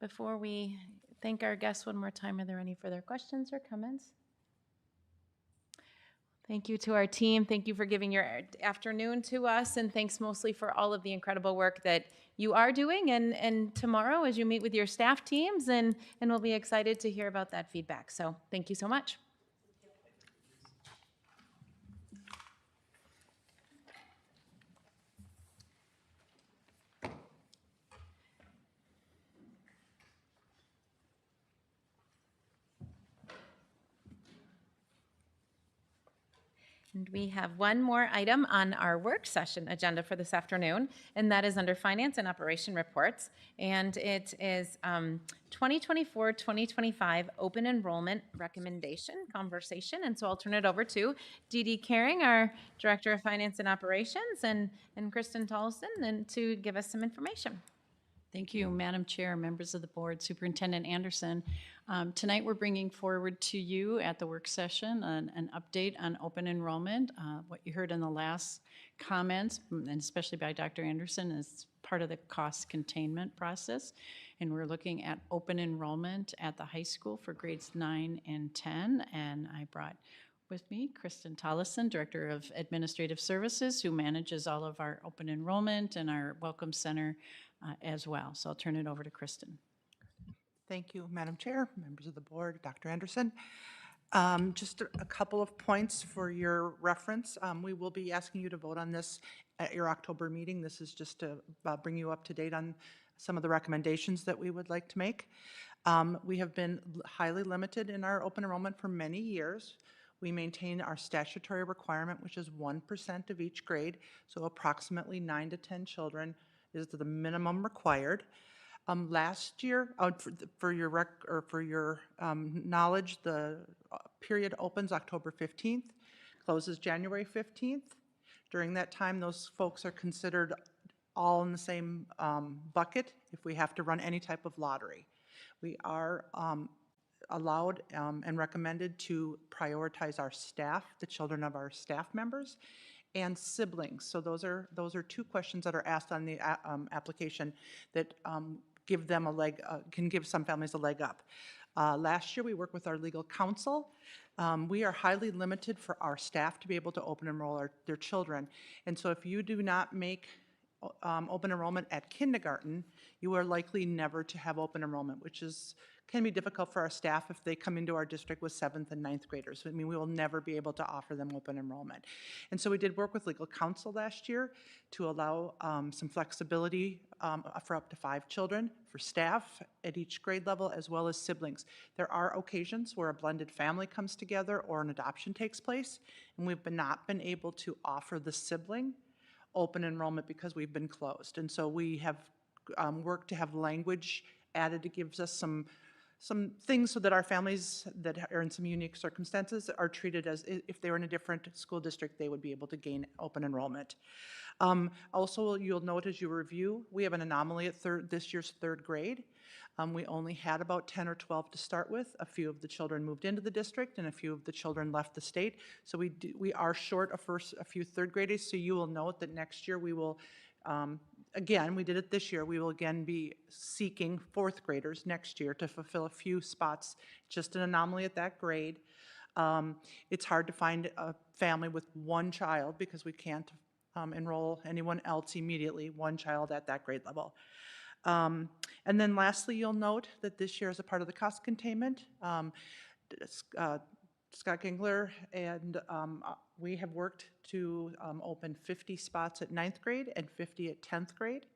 Before we thank our guests one more time, are there any further questions or comments? Thank you to our team. Thank you for giving your afternoon to us, and thanks mostly for all of the incredible work that you are doing and tomorrow as you meet with your staff teams, and we'll be excited to hear about that feedback. So thank you so much. And we have one more item on our work session agenda for this afternoon, and that is under Finance and Operation Reports. And it is 2024-2025 Open Enrollment Recommendation Conversation. And so I'll turn it over to Dee Dee Caring, our Director of Finance and Operations, and Kristen Tollison, and to give us some information. Thank you, Madam Chair, members of the board, Superintendent Anderson. Tonight, we're bringing forward to you at the work session an update on open enrollment. What you heard in the last comments, and especially by Dr. Anderson, is part of the cost containment process. And we're looking at open enrollment at the high school for grades 9 and 10. And I brought with me Kristen Tollison, Director of Administrative Services, who manages all of our open enrollment and our Welcome Center as well. So I'll turn it over to Kristen. Thank you, Madam Chair, members of the board, Dr. Anderson. Just a couple of points for your reference. We will be asking you to vote on this at your October meeting. This is just to bring you up to date on some of the recommendations that we would like to make. We have been highly limited in our open enrollment for many years. We maintain our statutory requirement, which is 1% of each grade, so approximately 9 to 10 children is the minimum required. Last year, for your knowledge, the period opens October 15th, closes January 15th. During that time, those folks are considered all in the same bucket if we have to run any type of lottery. We are allowed and recommended to prioritize our staff, the children of our staff members, and siblings. So those are two questions that are asked on the application that give them can give some families a leg up. Last year, we worked with our legal counsel. We are highly limited for our staff to be able to open enroll their children. And so if you do not make open enrollment at kindergarten, you are likely never to have open enrollment, which can be difficult for our staff if they come into our district with 7th and 9th graders. I mean, we will never be able to offer them open enrollment. And so we did work with legal counsel last year to allow some flexibility for up to 5 children for staff at each grade level, as well as siblings. There are occasions where a blended family comes together or an adoption takes place, and we've not been able to offer the sibling open enrollment because we've been closed. And so we have worked to have language added that gives us some things so that our families that are in some unique circumstances are treated as if they were in a different school district, they would be able to gain open enrollment. Also, you'll note as you review, we have an anomaly at this year's 3rd grade. We only had about 10 or 12 to start with. A few of the children moved into the district and a few of the children left the state. So we are short a few 3rd graders. So you will note that next year we will, again, we did it this year, we will again be seeking 4th graders next year to fulfill a few spots, just an anomaly at that grade. It's hard to find a family with 1 child because we can't enroll anyone else immediately, 1 child at that grade level. And then lastly, you'll note that this year as a part of the cost containment, Scott Gingler and we have worked to open 50 spots at 9th grade and 50 at 10th grade.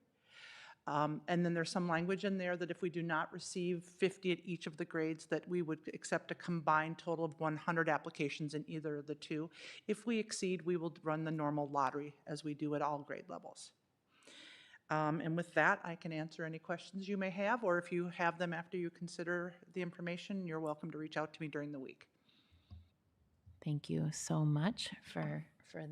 And then there's some language in there that if we do not receive 50 at each of the grades, that we would accept a combined total of 100 applications in either of the two. If we exceed, we will run the normal lottery as we do at all grade levels. And with that, I can answer any questions you may have, or if you have them after you consider the information, you're welcome to reach out to me during the week. Thank you so much for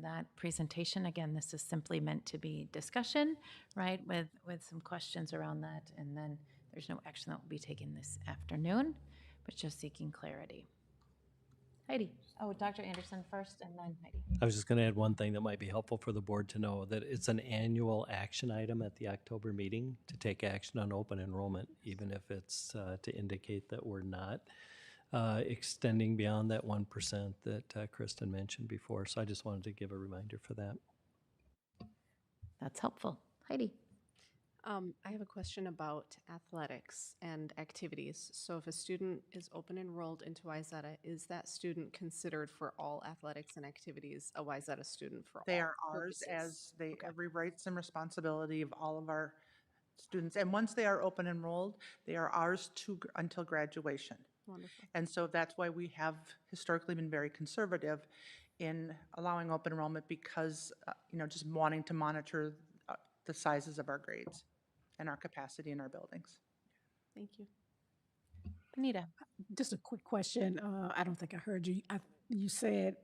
that presentation. Again, this is simply meant to be discussion, right, with some questions around that, and then there's no action that will be taken this afternoon, but just seeking clarity. Heidi. Oh, Dr. Anderson first, and then Heidi. I was just going to add one thing that might be helpful for the board to know, that it's an annual action item at the October meeting to take action on open enrollment, even if it's to indicate that we're not extending beyond that 1% that Kristen mentioned before. So I just wanted to give a reminder for that. That's helpful. Heidi. I have a question about athletics and activities. So if a student is open enrolled into Wayzata, is that student considered for all athletics and activities a Wayzata student for They all are ours purposes? as they, every rights and responsibility of all of our students. And once they are open enrolled, they are ours until graduation. Wonderful. And so that's why we have historically been very conservative in allowing open enrollment because, just wanting to monitor the sizes of our grades and our capacity in our buildings. Thank you. Benita. Just a quick question. I don't think I heard you. You said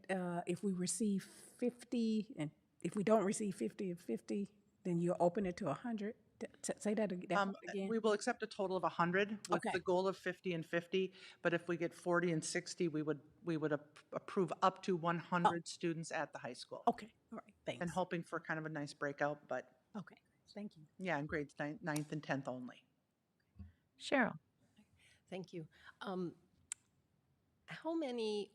if we receive 50, and if we don't receive 50 and 50, then you'll open it to 100. Say that again. We will accept a total of 100 with Okay. the goal of 50 and 50, but if we get 40 and 60, we would approve up to 100 students at the high school. Okay, all right, thanks. And hoping for kind of a nice breakout, but Okay, thank you. yeah, in grades 9th and 10th only. Cheryl. Thank you. How many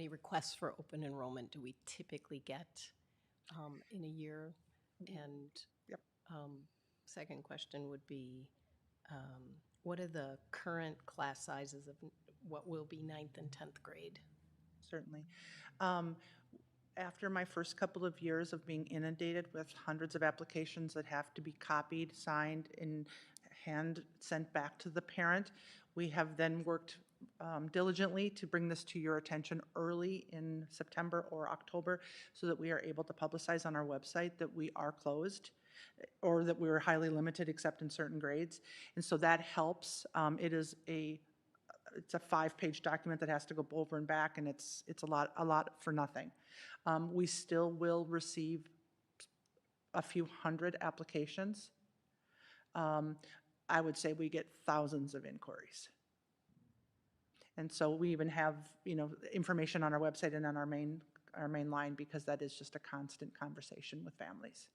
requests for open enrollment do we typically get in a year? And second question would be, what are the current class sizes of what will be 9th and 10th grade? Certainly. After my first couple of years of being inundated with hundreds of applications that have to be copied, signed, and hand sent back to the parent, we have then worked diligently to bring this to your attention early in September or October so that we are able to publicize on our website that we are closed or that we are highly limited except in certain grades. And so that helps. It's a 5-page document that has to go over and back, and it's a lot for nothing. We still will receive a few hundred applications. I would say we get thousands of inquiries. And so we even have, information on our website and on our main line because that is just a constant conversation with families.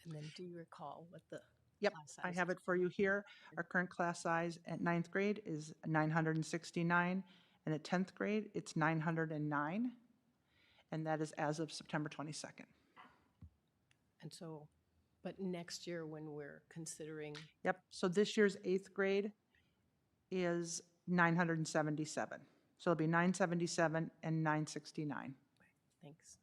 And then do you recall what the Yep, class I size have is? it for you here. Our current class size at 9th grade is 969, and at 10th grade, it's 909, and that is as of September 22nd. And so, but next year when we're considering, Yep, so this year's 8th grade is 977. So it'll be 977 and 969. thanks.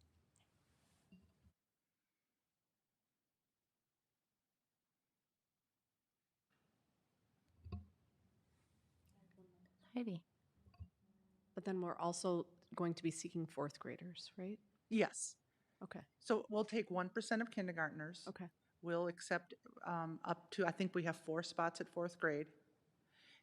Heidi. But then we're also going to be seeking fourth graders, right? Yes. Okay. So we'll take 1% of kindergartners. Okay. We'll accept up to, I think we have 4 spots at 4th grade.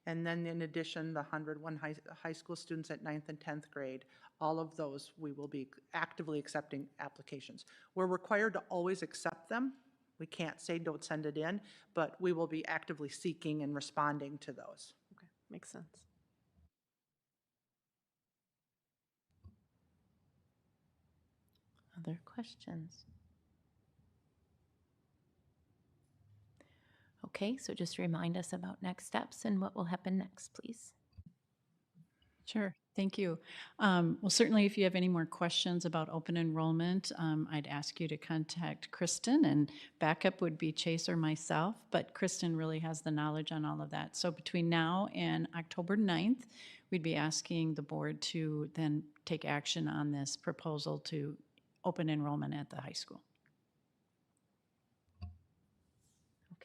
And then in addition, the 101 high school students at 9th and 10th grade, all of those, we will be actively accepting applications. We're required to always accept them. We can't say don't send it in, but we will be actively seeking and responding to those. Okay, makes sense. Other questions? Okay, so just remind us about next steps and what will happen next, please. Sure, thank you. Well, certainly if you have any more questions about open enrollment, I'd ask you to contact Kristen, and backup would be Chase or myself, but Kristen really has the knowledge on all of that. So between now and October 9th, we'd be asking the board to then take action on this proposal to open enrollment at the high school.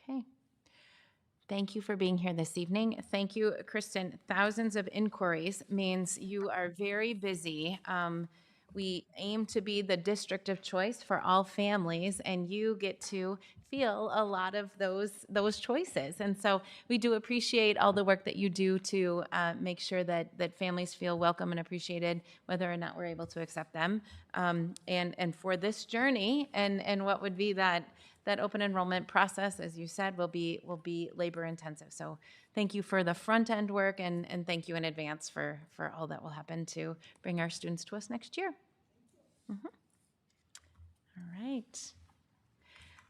Okay. Thank you for being here this evening. Thank you, Kristen. Thousands of inquiries means you are very busy. We aim to be the district of choice for all families, and you get to feel a lot of those choices. And so we do appreciate all the work that you do to make sure that families feel welcome and appreciated, whether or not we're able to accept them. And for this journey and what would be that open enrollment process, as you said, will be labor intensive. So thank you for the front end work and thank you in advance for all that will happen to bring our students to us next year. Mhm. All right.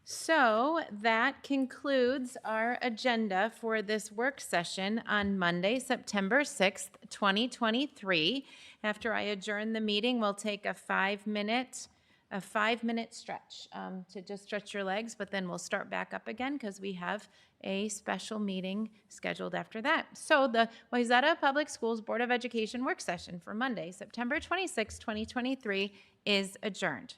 So that concludes our agenda for this work session on Monday, September 6th, 2023. After I adjourn the meeting, we'll take a 5-minute stretch to just stretch your legs, but then we'll start back up again because we have a special meeting scheduled after that. So the Wayzata Public Schools Board of Education work session for Monday, September 26, 2023 is adjourned.